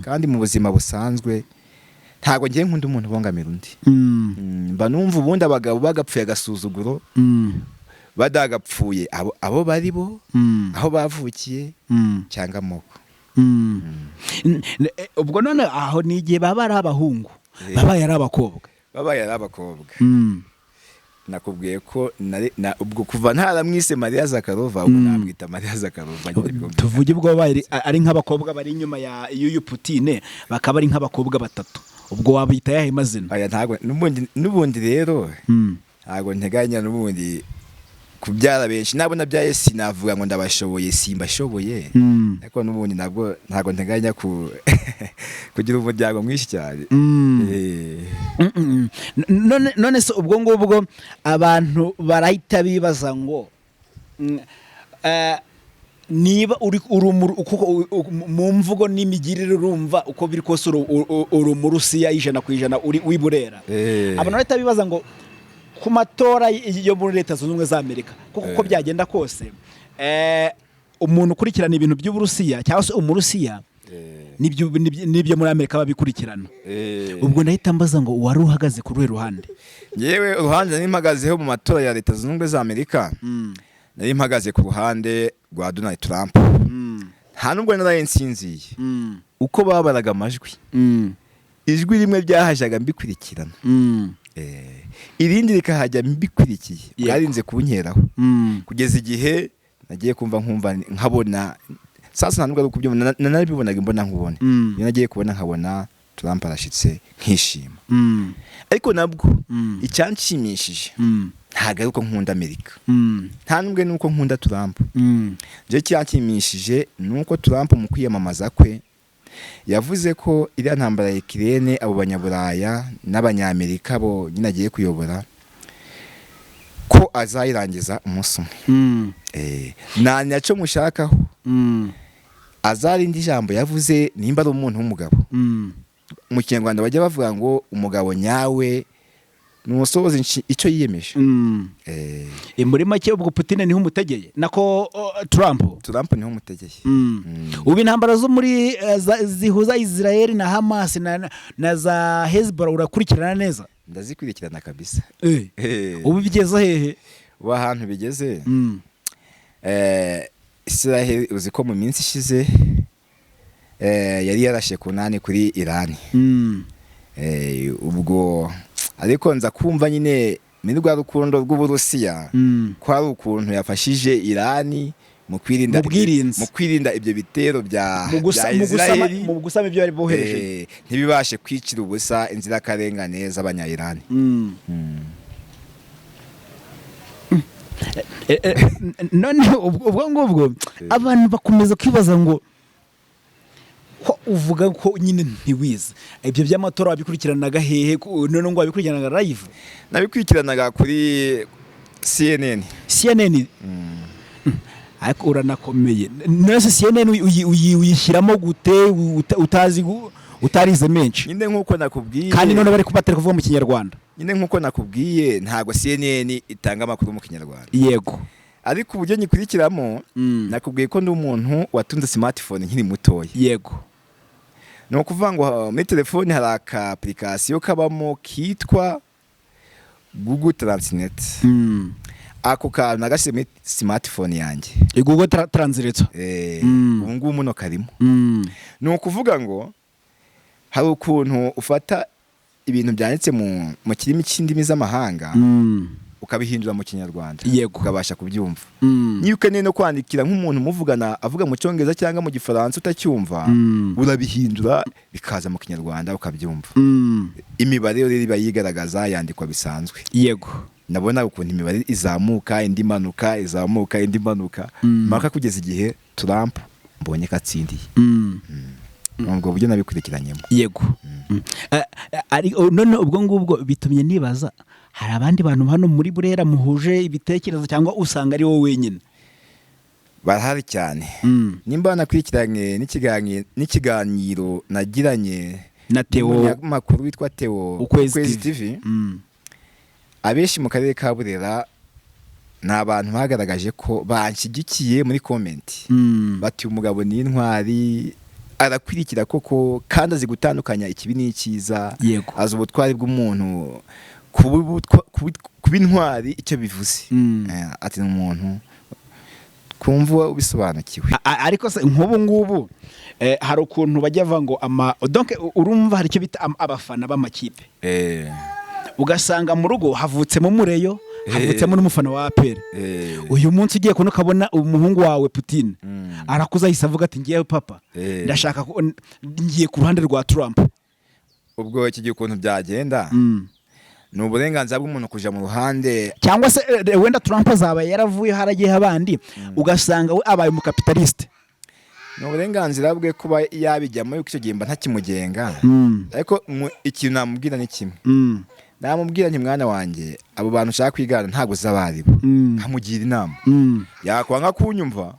kandi mu buzima busanzwe ntago ngiye nkunda umuntu ubongamira undi. Mba numva ubundi abagabo bagapfuye agasuzuguro badagapfuye abo bari bo aho bavukiye cyangwa amoko. Ubwo none aho ni igihe baba ari abahungu babaye ari abakobwa. Nakubwiye ko ubwo kuva ntaramwise Maria Zakharova ubwo namwita Maria Zakharova. Tuvuge ubwo babaye ari nk'abakobwa bari inyuma y'uyu Putine bakaba ari nk'abakobwa batatu, ubwo wabita yahe mazina? Aya ntago n'ubundi rero ntago nteganya n'ubundi kubyara benshi nabo nabyaye sinavuga ngo ndabashoboye simbashoboye ariko n'ubundi ntago nteganya kugira umuryango mwinshi cyane. None se ubwo ngubwo abantu barahita bibaza ngo niba uri mu mvugo n'imigirire urumva uko biri kose uri mu Rusiya 100% uri Burera. Abantu barahita bibaza ngo ku matora yo muri Leta Zunze Ubumwe za Amerika kuko uko byagenda kose umuntu ukurikirana ibintu by'Uburusiya cyangwa se umurusiya nibyo muri Amerika babikurikirana. Ubwo ndahita mbaza ngo wari uhagaze ku ruhe ruhande? Yewe uruhande nari mpagazeho mu matora ya Leta Zunze Ubumwe za Amerika nari mpagaze ku ruhande rwa Donald Trump. Nta nubwo naraye nsinziye uko babaraga amajwi ijwi rimwe ryahajyaga mbikurikirana irindi rikahajya mbikurikiye bwarinze kunkeraho kugeza igihe nagiye kumva nkabona sasa nta nubwo ari ukubyumva nanabibonaga imbona nkubone iyo nagiye kubona nkabona Trump arashitse nkishima. Ariko nabwo icyanshimishije ntago ari uko nkunda Amerika nta nubwo nuko nkunda Trump. Je cyanshimishije nuko Trump mu kwiyamamaza kwe yavuze ko iriya ntambara ya Ukraine abo banyaburaya n'abanyamerika bo nyine agiye kuyobora ko azayirangiza umunsi umwe. Nacyo mushakaho azarinda ijambo yavuze nimba ari umuntu w'umugabo. Mu Kinyarwanda bajya bavuga ngo umugabo nyawe nusohoza icyo yiyemeje. Muri make ubwo Putine niho umutegeye nako Trump niho umutegeye. Ubu intambara zo muri zihuza Israel na Hamas na za Hezbollah urakurikirana neza? Ndazikurikirana kabisa. Ubu bigeze hehe? Wa hantu bigeze Israel uzi ko mu minsi ishize yari yarashe kunani kuri Iran. Ubwo ariko nza kumva nyine mirwa rukundo rw'Uburusiya ko ari ukuntu yafashije Iran mu kwirinda ibyo bitero bya Israel mu gusama ibyo bari bohereje ntibibashe kwicira ubusa inzira karengane z'abanya Iran. None ubwo ngubwo abantu bakomeza kwibaza ngo ko uvuga ko nyine ntiwize ibyo by'amatora wabikurikiranaga hehe none ngo wabikurikiranaga live? Nabikurikiranaga kuri CNN. ariko uranakomeye nose CNN uyishyiramo gute utarize menshi nyine nkuko nakubwiye kandi none bari kubatera kuvuga mu kinyarwanda nyine nkuko nakubwiye ntago CNN itanga amakuru mu kinyarwanda yego ariko uburyo nyikurikiramo nakubwiye ko ndi umuntu watunze smartphone nkiri mutoya yego no kuvuga ngo muri telefone hari aka application kabamo kitwa Google Translate ako kantu nagashyize muri smartphone yanjye Google Translate ubu ngubu muno karimo ni ukuvuga ngo hari ukuntu ufata ibintu byanditse mu kirimi cy'indimi z'amahanga ukabihindura mu kinyarwanda ukabasha kubyumva niyo ukeneye no kwandikira nk'umuntu muvugana avuga mu cyongereza cyangwa mu gifaransa utacyumva urabihindura bikaza mu kinyarwanda ukabyumva imibare rero iba yigaragaza yandikwa bisanzwe yego nabona ukuntu imibare izamuka indi manuka izamuka indi manuka maka kugeza igihe Trump mbonye katsindiye ubwo buryo nabikurikiranyemo yego none ubwo ngubwo bitumye nibaza hari abandi bantu hano muri Burera muhuje ibitekerezo cyangwa usanga ari wowe wenyine barahari cyane nimba nakurikiranye n'ikiganiro nagiranye na Theo makuru witwa Theo Ukwezi TV abenshi mu karere ka Burera ni abantu bagaragaje ko banshyigikiye muri comment bati umugabo ni intwari arakwirikira koko kandi azi gutandukanya ikibi n'icyiza azi ubutwari bw'umuntu kuba intwari icyo bivuze ati ni umuntu kumva ubisobanukiwe ariko se nk'ubu ngubu hari ukuntu bajya bava ngo donc urumva hari icyo bita abafana b'amakipe ugasanga mu rugo havutsemo Mureyo havutsemo n'umufana wa APR uyu munsi ugiye kubona ukabona umuhungu wawe Putine arakuza ahise avuga ati ngiye papa ndashaka ngiye ku ruhande rwa Trump ubwo iki gihe ukuntu byagenda ni uburenganzira bw'umuntu kuja mu ruhande cyangwa se wenda Trump azaba yaravuye haragiye abandi ugasanga we abaye umukapitaliste ni uburenganzira bwe kuba yabijyamo yuko icyo gihe mba ntakimugenga ariko ikintu namubwira ni kimwe namubwira nti mwana wanjye abo bantu ushaka kwigana ntabwo zabaribo nkamugira inama yakwanga kunyumva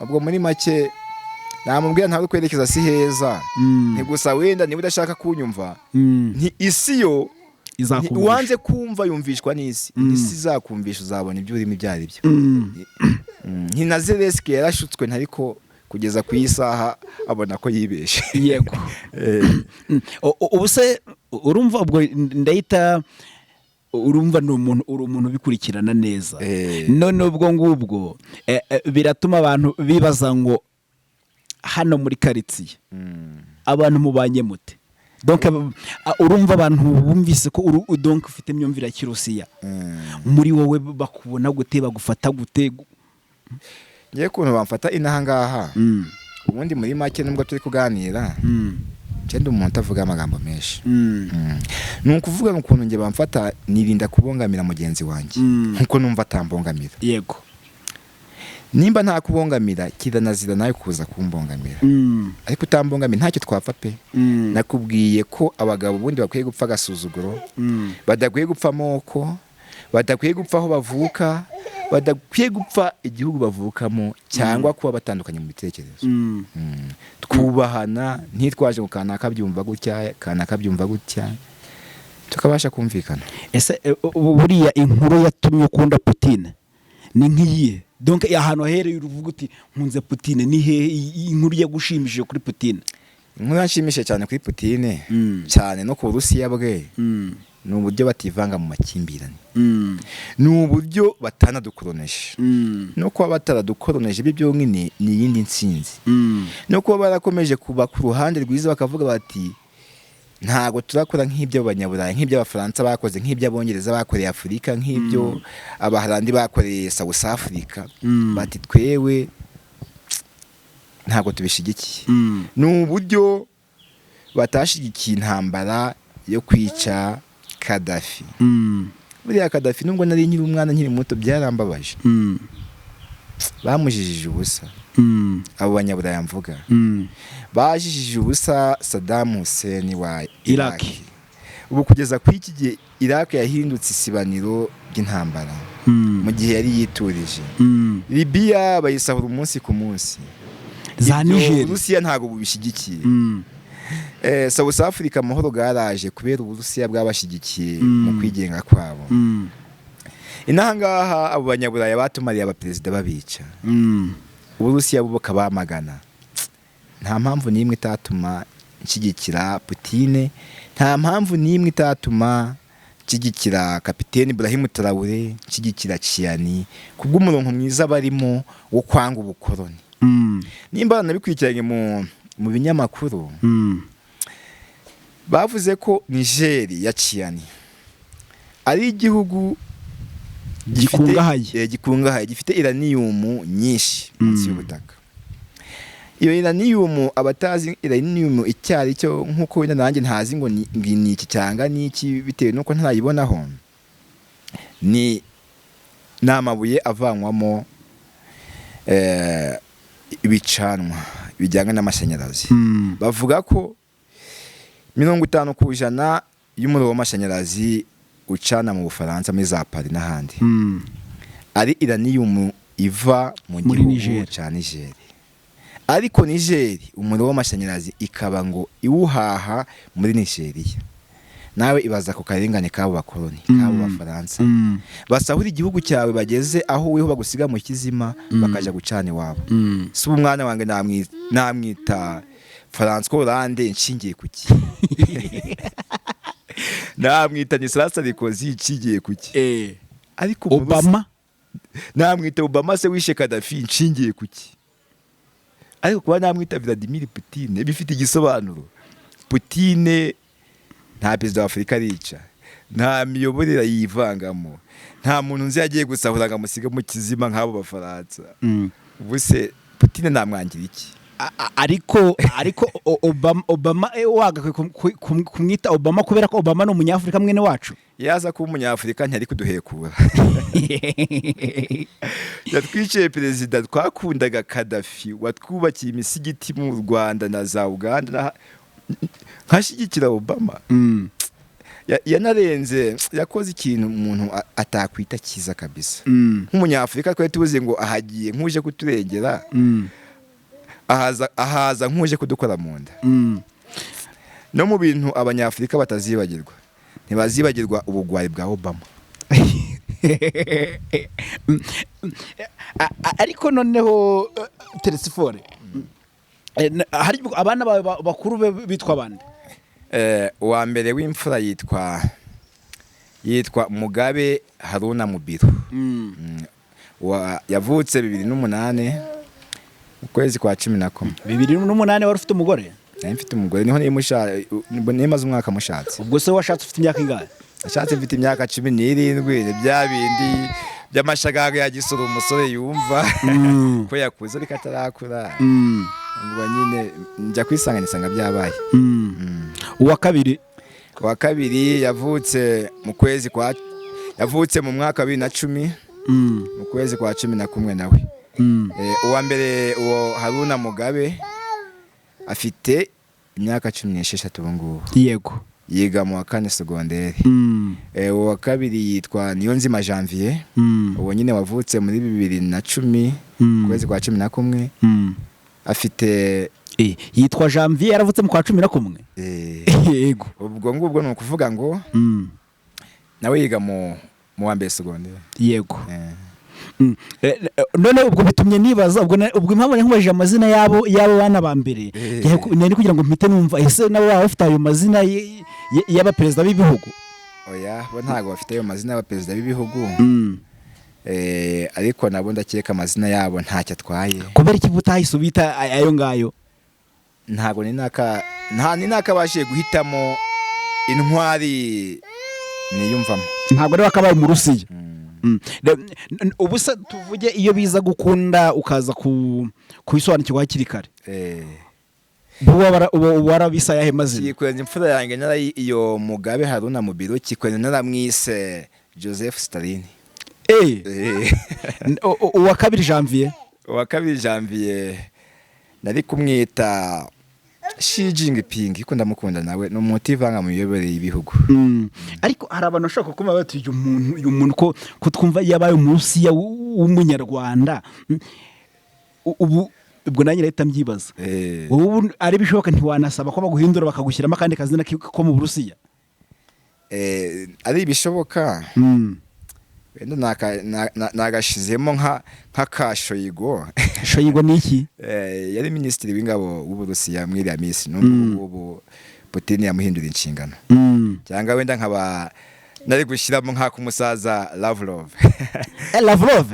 ubwo muri make namubwira ntabwo kwerekeza si heza gusa wenda niba udashaka kunyumva nti isi yo uwanze kumva yumvishwa n'isi isi izakumvisha uzabona ibyo urimo ibyo ari byo na Zelensky yarashutswe ntariko kugeza ku isaha abona ko yibeshe yego ubu se urumva ubwo ndahita urumva ni umuntu bikurikirana neza none ubwo ngubwo biratuma abantu bibaza ngo hano muri karitsiye abantu mubanye mute donc urumva abantu bumvise ko donc ufite imyumvire ya Kirusiya muri wowe bakubona gute bagufata gute ngiye kuntu bamfata inaha ngaha ubundi muri make nubwo turi kuganira cyenda umuntu avuga amagambo menshi ni ukuvuga ngo ukuntu nge bamfata nirinda kubongamira mugenzi wanjye nkuko numva atambongamira yego nimba nta kubongamira kiranazira nawe kuza kumbongamira ariko utambongamira ntacyo twapfa pe nakubwiye ko abagabo ubundi bakwiye gupfa agasuzuguro badakwiye gupfa amoko badakwiye gupfa aho bavuka badakwiye gupfa igihugu bavukamo cyangwa kuba batandukanye mu bitekerezo twubahana ntitwaje ngo kanaka byumva gutya kanaka byumva gutya tukabasha kumvikana ese buriya inkuru yatumye ukunda Putine ni nk'iyihe donc ahantu ahereye uruvuga uti nkunze Putine ni he inkuru yagushimishije kuri Putine inkuru yanshimishije cyane kuri Putine cyane no ku Burusiya bwe ni uburyo bativanga mu makimbirane ni uburyo batanadukoroneje no kuba bataradukoroneje ibyo byonyine ni iyindi nsinzi no kuba barakomeje kuba ku ruhande rwiza bakavuga bati ntago turakora nk'ibyo abanyaburayi nk'ibyo abafaransa bakoze nk'ibyo abongereza bakoreye Afurika nk'ibyo abaharandi bakoreye South Africa bati twewe ntago tubishigikiye ni uburyo batashigikiye intambara yo kwica Kadafi buriya Kadafi nubwo nari nkiri umwana nkiri muto byarambabaje bamujijije ubusa abo banyaburayi mvuga bajijije ubusa Saddam Hussein wa Iraq ubu kugeza ku iki gihe Iraq yahindutse isibaniro ry'intambara mu gihe yari yiturije. Libya bayisahura umunsi ku munsi. za Niger Uburusiya ntabwo bubishyigikiye. South Africa amahoro garaje kubera Uburusiya bwabashyigikiye mu kwigenga kwabo. Inaha ngaha abo banyaburaya batumariye abaperezida babica. Uburusiya bo bakabamagana. Nta mpamvu n'imwe itatuma nshyigikira Putine, nta mpamvu n'imwe itatuma nshyigikira kapiteni Ibrahim Traoré, nshyigikira Chiani kubw'umurongo mwiza barimo wo kwanga ubukoroni. Nimba nabikurikiranye mu binyamakuru, bavuze ko Niger ya Chiani ari igihugu gikungahaye gifite uranium nyinshi munsi y'ubutaka. Iyo uranium abatazi uranium icyari cyo nkuko wenda nanjye ntazi ngo ni iki cyanga n'iki bitewe nuko ntayibonaho, ni namabuye avanwamo ibicanwa bijyanga n'amashanyarazi. Bavuga ko 50% y'umuriro w'amashanyarazi ucana mu Bufaransa muri za Paris n'ahandi ari uranium iva mu gihugu cya Niger. Ariko Niger umuriro w'amashanyarazi ikaba ngo iwuhaha muri Nigeria. Nawe ibaza ko karengane kabo bakoloni kabo Bafaransa basahura igihugu cyawe bageze aho weho bagusiga mu kizima bakaja gucana iwabo. Si umwana wange namwita François Hollande nshingiye kuki namwita ni Sasa Rikozi nshingiye kuki ariko Obama namwita Obama se wishe Gaddafi nshingiye kuki. Ariko kuba namwita Vladimir Putine bifite igisobanuro. Putine nta perezida wa Afurika arica, nta miyoborera yivangamo, nta muntu nzi yagiye gusahura ngo amusige mu kizima nk'abo Bafaransa. Ubuse Putine namwangira iki? ariko Obama wagakwiye kumwita Obama kubera ko Obama ni umunyafurika mwene wacu. Yaza kuba umunyafurika ntari kuduhekura. Yatwiciye perezida twakundaga Gaddafi watwubakiye imisigiti mu Rwanda na za Uganda nkashyigikira Obama. Yanarenze yakoze ikintu umuntu atakwita kiza kabisa. Nk'umunyafurika twari tubuze ngo ahagiye nkuje kuturengera, ahaza nkuje kudukora mu nda. No mu bintu abanyafurika batazibagirwa, ntibazibagirwa ubugwari bwa Obama. Ariko noneho Telesifore, hari abana bakuru bitwa bande? Uwa mbere w'imfura yitwa Mugabe Haruna Mubiro. Yavutse 2008 ukwezi kwa 11. 2008 wari ufite umugore? Mfite umugore niho nimaze umwaka mushatse. Ubwo se washatse ufite imyaka ingahe? Ashatse mfite imyaka 17. Bya bindi by'amashagaga ya gisoro umusore yumva ko yakuze ariko atarakura. Ubwo nyine njya kwisanganisanga byabaye. Uwa kabiri yavutse mu mwaka wa 2010 mu kwezi kwa 11 nawe. Uwa mbere uwo Haruna Mugabe afite imyaka 16 ubu ngubu. Yego. Yiga mu wa 4 segonderi. Uwa kabiri yitwa Niyonzima Janvier. Uwo nyine wavutse muri 2010 kwezi kwa 11. Afite yitwa Janvier yaravutse mu kwa 11. Yego. Ubwo ngubwo no kuvuga ngo nawe yiga mu wa mbere segonderi. Yego. None ubwo bitumye nibaza ubwo impamvu nkubajije amazina yabo bana ba mbere nari kugira ngo mpite numva ese nabo bafite ayo mazina y'abaperezida b'ibihugu. Oya bo ntago bafite ayo mazina y'abaperezida b'ibihugu. Ariko nabo ndakeka amazina yabo ntacyo atwaye. Kubera iki butahise ubita ayo ngayo? Ntago ninakabashije guhitamo intwari niyumvamo. Ntago rero akabaye mu Rusiya. Ubusa tuvuge iyo biza gukunda ukaza kubisobanukirwa hakiri kare. Warabisa yahe mazina? Kikwezi imfura yanjye nari iyo Mugabe Haruna Mubiro, kikwezi naramwise Joseph Stalin. Uwa kabiri Janvier nari kumwita Xi Jinping ko ndamukunda nawe no mutivanga mu miyoborere y'ibihugu. Ariko hari abantu bashaka kuma bati uyu muntu ko twumva yabaye umurusiya w'umunyarwanda. Ubwo nanjye leta mbyibaza. Ubu ari bishoboka ntiwanasaba ko baguhindura bakagushyiramo kandi kazina ko mu Burusiya. Ari bishoboka. Wenda nagashizemo nk'akashoyigo. Shoyigo ni iki? Yari minisitiri w'ingabo w'Uburusiya muri ya misi n'ubu Putine yamuhindura inshingano. Cyangwa wenda nkaba nari gushyiramo nk'akumusaza Lavrov. Lavrov?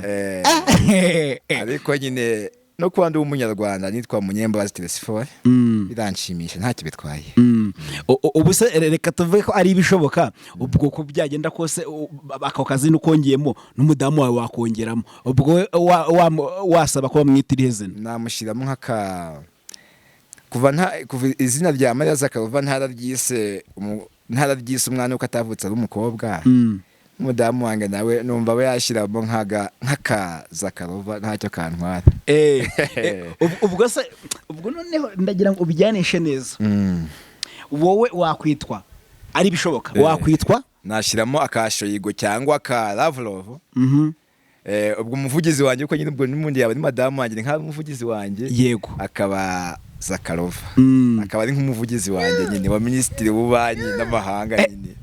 Ariko nyine no kuba ndi umunyarwanda nitwa Munyembabazi Telesifore biranshimisha ntacyo bitwaye. Ubu se reka tuvuge ko ari ibishoboka ubwo ko byagenda kose ako kazi n'ukongeyemo n'umudamu wawe wakongeramo ubwo wasaba ko bamwitira izina. Namushyiramo kuva izina rya Mariya Zakarova ntararyise umwana uko atavutse ari umukobwa. Umudamu wanjye nawe numva aba yashyiramo nk'aka Zakarova ntacyo kantwara. Ubwo se ubwo noneho ndagira ngo ubijyanishe neza. Wowe wakwitwa ari bishoboka wakwitwa nashyiramo akashoyigo cyangwa ka Lavrov. Ubwo umuvugizi wanjye uko nyine ubwo n'umuntu yaba ari madamu wanjye nka umuvugizi wanjye yego akaba Zakarova akaba ari nk'umuvugizi wanjye nyine wa minisitiri w'ububanyi n'amahanga nyine.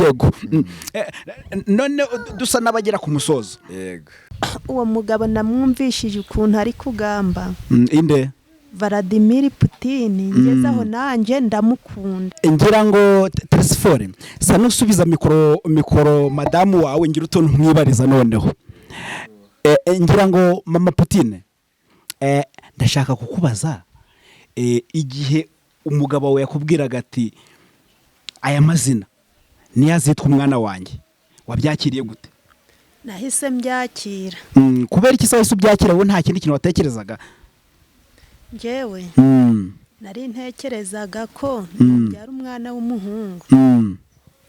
Yego none dusa n'abagera ku musozo. Yego uwo mugabo namwumvishije ukuntu ari kugamba. Inde? Vladimir Putine ngeze aho nanjye ndamukunda. Ngira ngo Telesifore sa nusubiza mikoro madamu wawe ngira utuntu mwibariza noneho. Ngira ngo mama Putine ndashaka kukubaza igihe umugabo wawe yakubwiraga ati aya mazina niyo azitwa umwana wanjye wabyakiriye gute? Nahise mbyakira. Kubera iki se ubyakira wowe nta kindi kintu watekerezaga? Njyewe nari ntekerezaga ko byari umwana w'umuhungu.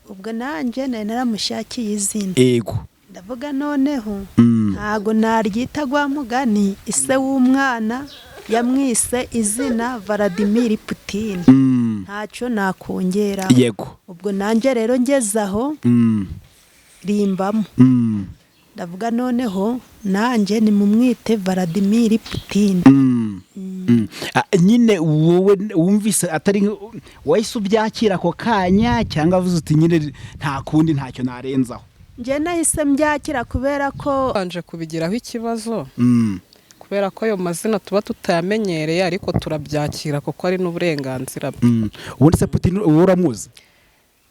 Ubwo nanjye nari naramushakiye izina. Yego ndavuga noneho ntago naryita gwa mugani ise w'umwana yamwise izina Vladimir Putine. Ntacyo nakongera. Yego ubwo nanjye rero ngezaho rimbamo. Ndavuga noneho nanjye ni mumwite Vladimir Putine. Nyine wowe wumvise atari wahise ubyakira ako kanya cyangwa avuze uti nyine nta kundi ntacyo narenzaho? Njye nahise mbyakira kubera ko banje kubigiraho ikibazo kubera ko ayo mazina tuba tutayamenyereye ariko turabyakira kuko ari n'uburenganzira bwe. Ubundi se Putine uwo uramuzi?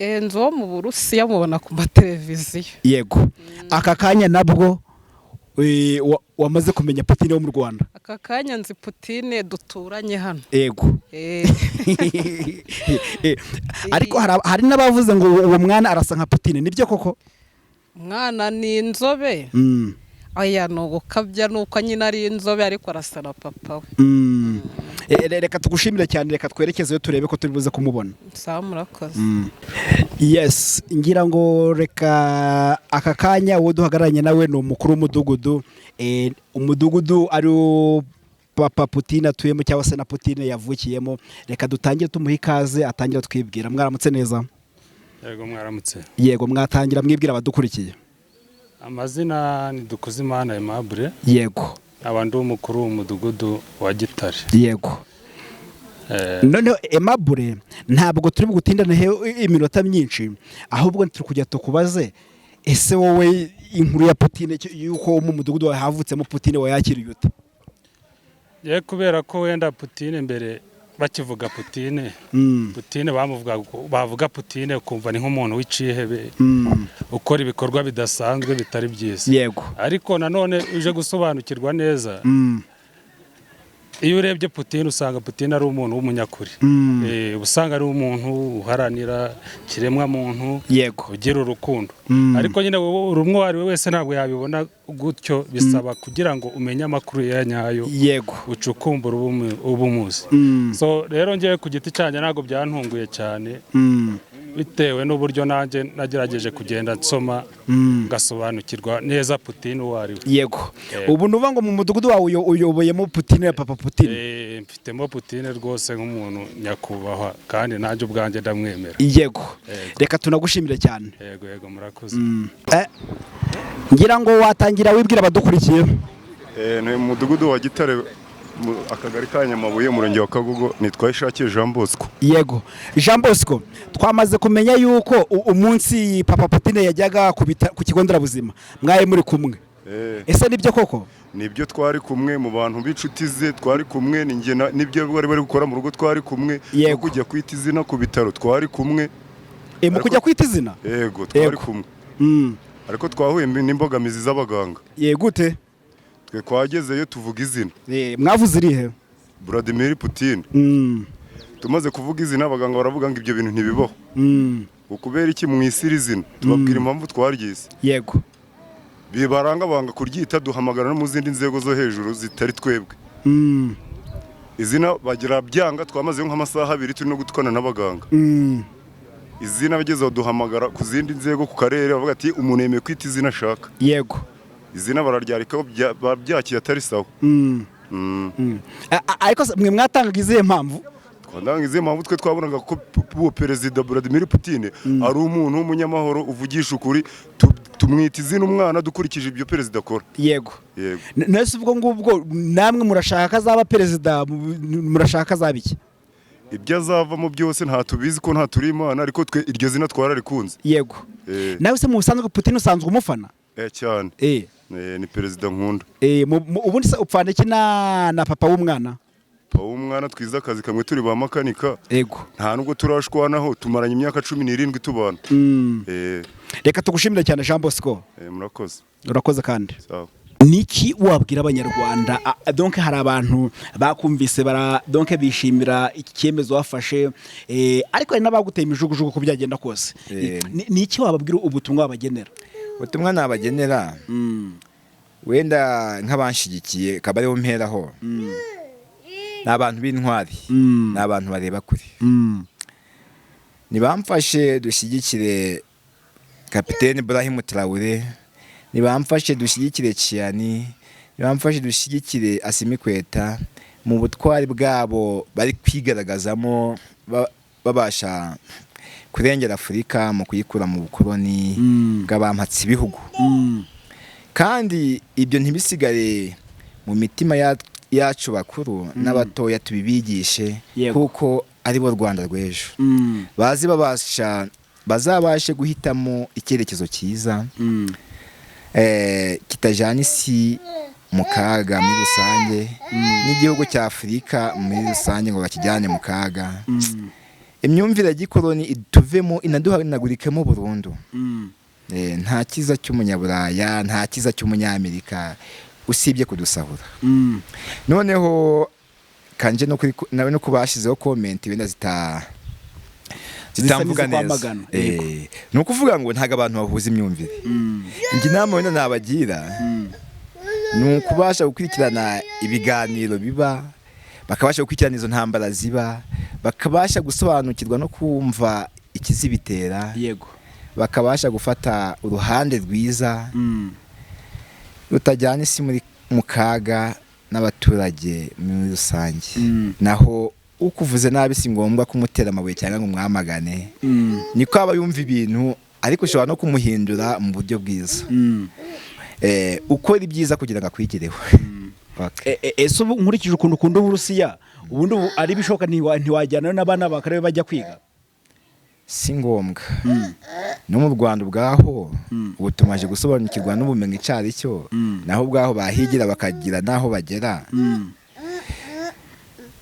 Nzo mu Burusiya mubona ku mateleviziyo. Yego aka kanya nabwo wamaze kumenya Putine wo mu Rwanda? Aka kanya nzi Putine duturanye hano. Yego ariko hari n'abavuze ngo uwo mwana arasa nka Putine, nibyo koko? Umwana ni inzobe. Aya no gukabya nuko nyina ari inzobe ariko arasa na papa we. Reka tugushimire cyane, reka twerekezeyo turebe ko turi buze kumubona. Sawa murakoze. Yes ngira ngo reka aka kanya uwo duhagararanye nawe ni umukuru w'umudugudu. Umudugudu ari Papa Putine atuyemo cyangwa se na Putine yavukiyemo. Reka dutangire tumuha ikaze atangira twibwira. Mwaramutse neza? Yego mwaramutse. Yego mwatangira mwibwira abadukurikiye. Amazina ni Dukuzimana Aimable. Yego abandi umukuru w'umudugudu wa Gitare. Yego none Aimable ntabwo turi gutindana iminota myinshi ahubwo turi kujya tukubaze ese wowe inkuru ya Putine yuko mu mudugudu wa havutsemo Putine wayakiriye ute? Ye kubera ko wenda Putine mbere bakivuga Putine Putine bavuga Putine kumva ni nk'umuntu w'icihebe ukora ibikorwa bidasanzwe bitari byiza. Yego ariko nanone uje gusobanukirwa neza iyo urebye Putine usanga Putine ari umuntu w'umunyakuri. Usanga ari umuntu uharanira kiremwa muntu. Yego ugira urukundo. Ariko nyine rumwe wari wese ntabwo yabibona gutyo bisaba kugira ngo umenye amakuru ya nyayo. Yego ucukumbura ubumuzi. So rero ngiye ku giti cyane ntabwo byantunguye cyane bitewe n'uburyo nanjye nagerageje kugenda nsoma ngasobanukirwa neza Putine uwo ari we. Yego. Ubu nuva ngo mu mudugudu wawe uyoboyemo Putine, papa Putine. Mfitemo Putine rwose nk'umuntu nyakubahwa kandi nanjye ubwanjye ndamwemera. Yego. Reka tunagushimire cyane. Yego murakoze. Ngira ngo watangira wibwira abadukurikiye. Ni mu mudugudu wa Gitare, akagari ka Nyamabuye, umurenge wa Kagugo, nitwa Ishakiye Jean Bosco. Yego. Jean Bosco, twamaze kumenya yuko umunsi papa Putine yajyaga ku kigo nderabuzima mwaye muri kumwe. Ese nibyo koko? Nibyo, twari kumwe mu bantu b'inshuti ze, twari kumwe nibyo bari gukora mu rugo, twari kumwe no kujya kwita izina ku bitaro, twari kumwe. Mu kujya kwita izina? Yego, twari kumwe. Ariko twahuye n'imbogamizi z'abaganga. Yegute? Twe twagezeyo tuvuga izina. Mwavuze irihe? Vladimir Putine. Tumaze kuvuga izina abaganga baravuga ngo ibyo bintu ntibibaho. Ukubera iki mwisira izina? Tubabwira impamvu twaryise. Yego. Bibaranga banga kuryita duhamagara no mu zindi nzego zo hejuru zitari twebwe. Izina bagira byanga, twamaze nk'amasaha 2 turi no gutukana n'abaganga. Izina bagezeho duhamagara ku zindi nzego ku karere, bavuga ati umuntu yemeye kwita izina ashaka. Yego. Izina bararyarika babyakiye atari sawa. Ariko mwe mwatangaga izihe mpamvu? Twandanga izihe mpamvu twe twabonaga ko uwo perezida Vladimir Putine ari umuntu w'umunyamahoro uvugisha ukuri, tumwita izina umwana dukurikije ibyo perezida akora. Yego. Nese ubwo ngubwo namwe murashaka azaba perezida, murashaka azaba iki? Ibyo azavamo byose nta tubizi ko nta turi Imana, ariko twe iryo zina twararikunze. Yego. Nawe se mu busanzwe Putine usanzwe umufana? Cyane. Ni perezida nkunda. Ubundi se upfandiki na papa w'umwana? Papa w'umwana twiza akazi kamwe turi ba makanika. Yego. Nta nubwo turashwanaho, tumaranye imyaka 17 tubana. Reka tugushimire cyane Jean Bosco. Murakoze. Urakoze kandi. Sawa. Niki wabwira abanyarwanda? Donc hari abantu bakumvise donc bishimira iki cyemezo wafashe, ariko hari n'abaguteye imijugujugu ko byagenda kose. Niki wababwira ubutumwa babagenera? Ubutumwa nabagenera wenda nk'abanshigikiye kabariho mperaho, n'abantu b'intwari, n'abantu bareba kuri. Nibamfashe dushyigikire Kapiteni Ibrahim Traoré, nibamfashe dushyigikire Ciani, nibamfashe dushyigikire Assimi Goïta mu butwari bwabo bari kwigaragazamo, babasha kurengera Afurika mu kuyikura mu bukoloni bw'abampatse ibihugu. Kandi ibyo ntibisigare mu mitima yacu bakuru n'abatoya, tubibigishe kuko ari bo Rwanda rw'ejo. Bazabashe guhitamo icyerekezo cyiza kitajyana isi mu kaga muri rusange, n'igihugu cya Afurika muri rusange ngo bakijyane mu kaga. Imyumvire ya gikoloni ituvemo, inaduhanagurikemo burundu. Nta kiza cy'umunyaburaya, nta kiza cy'umunyamerika usibye kudusahura. Noneho kanje no kubashizeho comment wenda zitamvuga neza. Ni ukuvuga ngo ntago abantu bahuza imyumvire. Njye inama wenda nabagira ni ukubasha gukurikirana ibiganiro biba, bakabasha gukurikirana izo ntambara ziba, bakabasha gusobanukirwa no kumva ikizibitera. Yego. Bakabasha gufata uruhande rwiza rutajyana isi mu kaga n'abaturage muri rusange. Naho ukuvuze nabi si ngombwa kumutera amabuye cyangwa ngo mwamagane. Niko aba yumva ibintu, ariko ushobora no kumuhindura mu buryo bwiza. Ukora ibyiza kugira ngo akwigireho. Ese ubu nkurikije ukuntu ukunda Uburusiya, ubundi ari bishoboka ntiwajyana n'abana bakarabe bajya kwiga? Si ngombwa. No mu Rwanda ubwaho ubu tumaje gusobanukirwa n'ubumenyi cyari cyo, naho ubwaho bahigira bakagira naho bagera.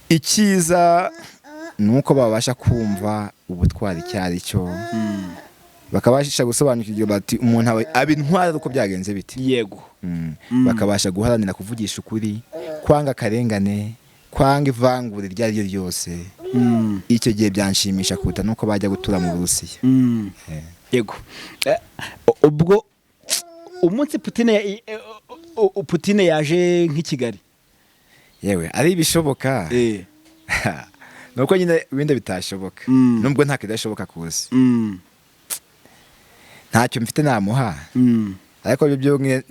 Ikiza nuko babasha kumva ubutwari cyari cyo, bakabasha gusobanukirwa bati umuntu abintwara uko byagenze biti. Yego. Bakabasha guharanira kuvugisha ukuri, kwanga akarengane, kwanga ivangura iryo ari ryo ryose. Icyo gihe byanshimisha kuruta nuko bajya gutura mu Burusiya. Yego. Ubwo umunsi Putine yaje nk'i Kigali, yewe ari bishoboka, nuko nyine ibindi bitashoboka nubwo nta kidashoboka kuzi ntacyo mfite namuha ariko ibyo byo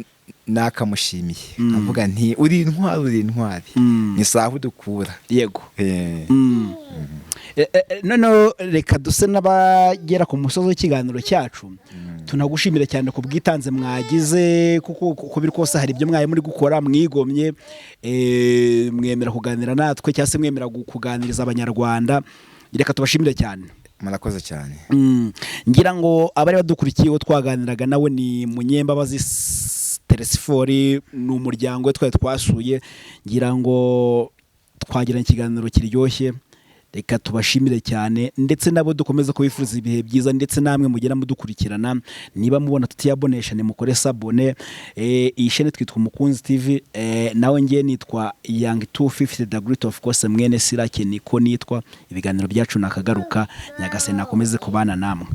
nakamushimiye avuga nti uri intwari ni sahu dukura yego noneho reka duse n'abagera ku musozi w'ikiganiro cyacu tunagushimira cyane ku bwitanze mwagize kuko biri kose hari ibyo mwaye muri gukora mwigomye mwemera kuganira natwe cyangwa se mwemera kuganiriza abanyarwanda reka tubashimire cyane murakoze cyane ngira ngo abari badukurikiye uwo twaganiraga nawe ni Munyembabazi Teresifori ni umuryango we twari twasuye ngira ngo twagirana ikiganiro kiryoshye reka tubashimire cyane ndetse nabo dukomeza kubifuza ibihe byiza ndetse namwe mugera mudukurikirana niba mubona tutiyabonesha ni mukore sabone iyi shene twitwa Umukunzi TV nawe ngiye nitwa Young 250 the great of course mwene Sirake niko nitwa ibiganiro byacu nakagaruka Nyagasani nakomeze kubana namwe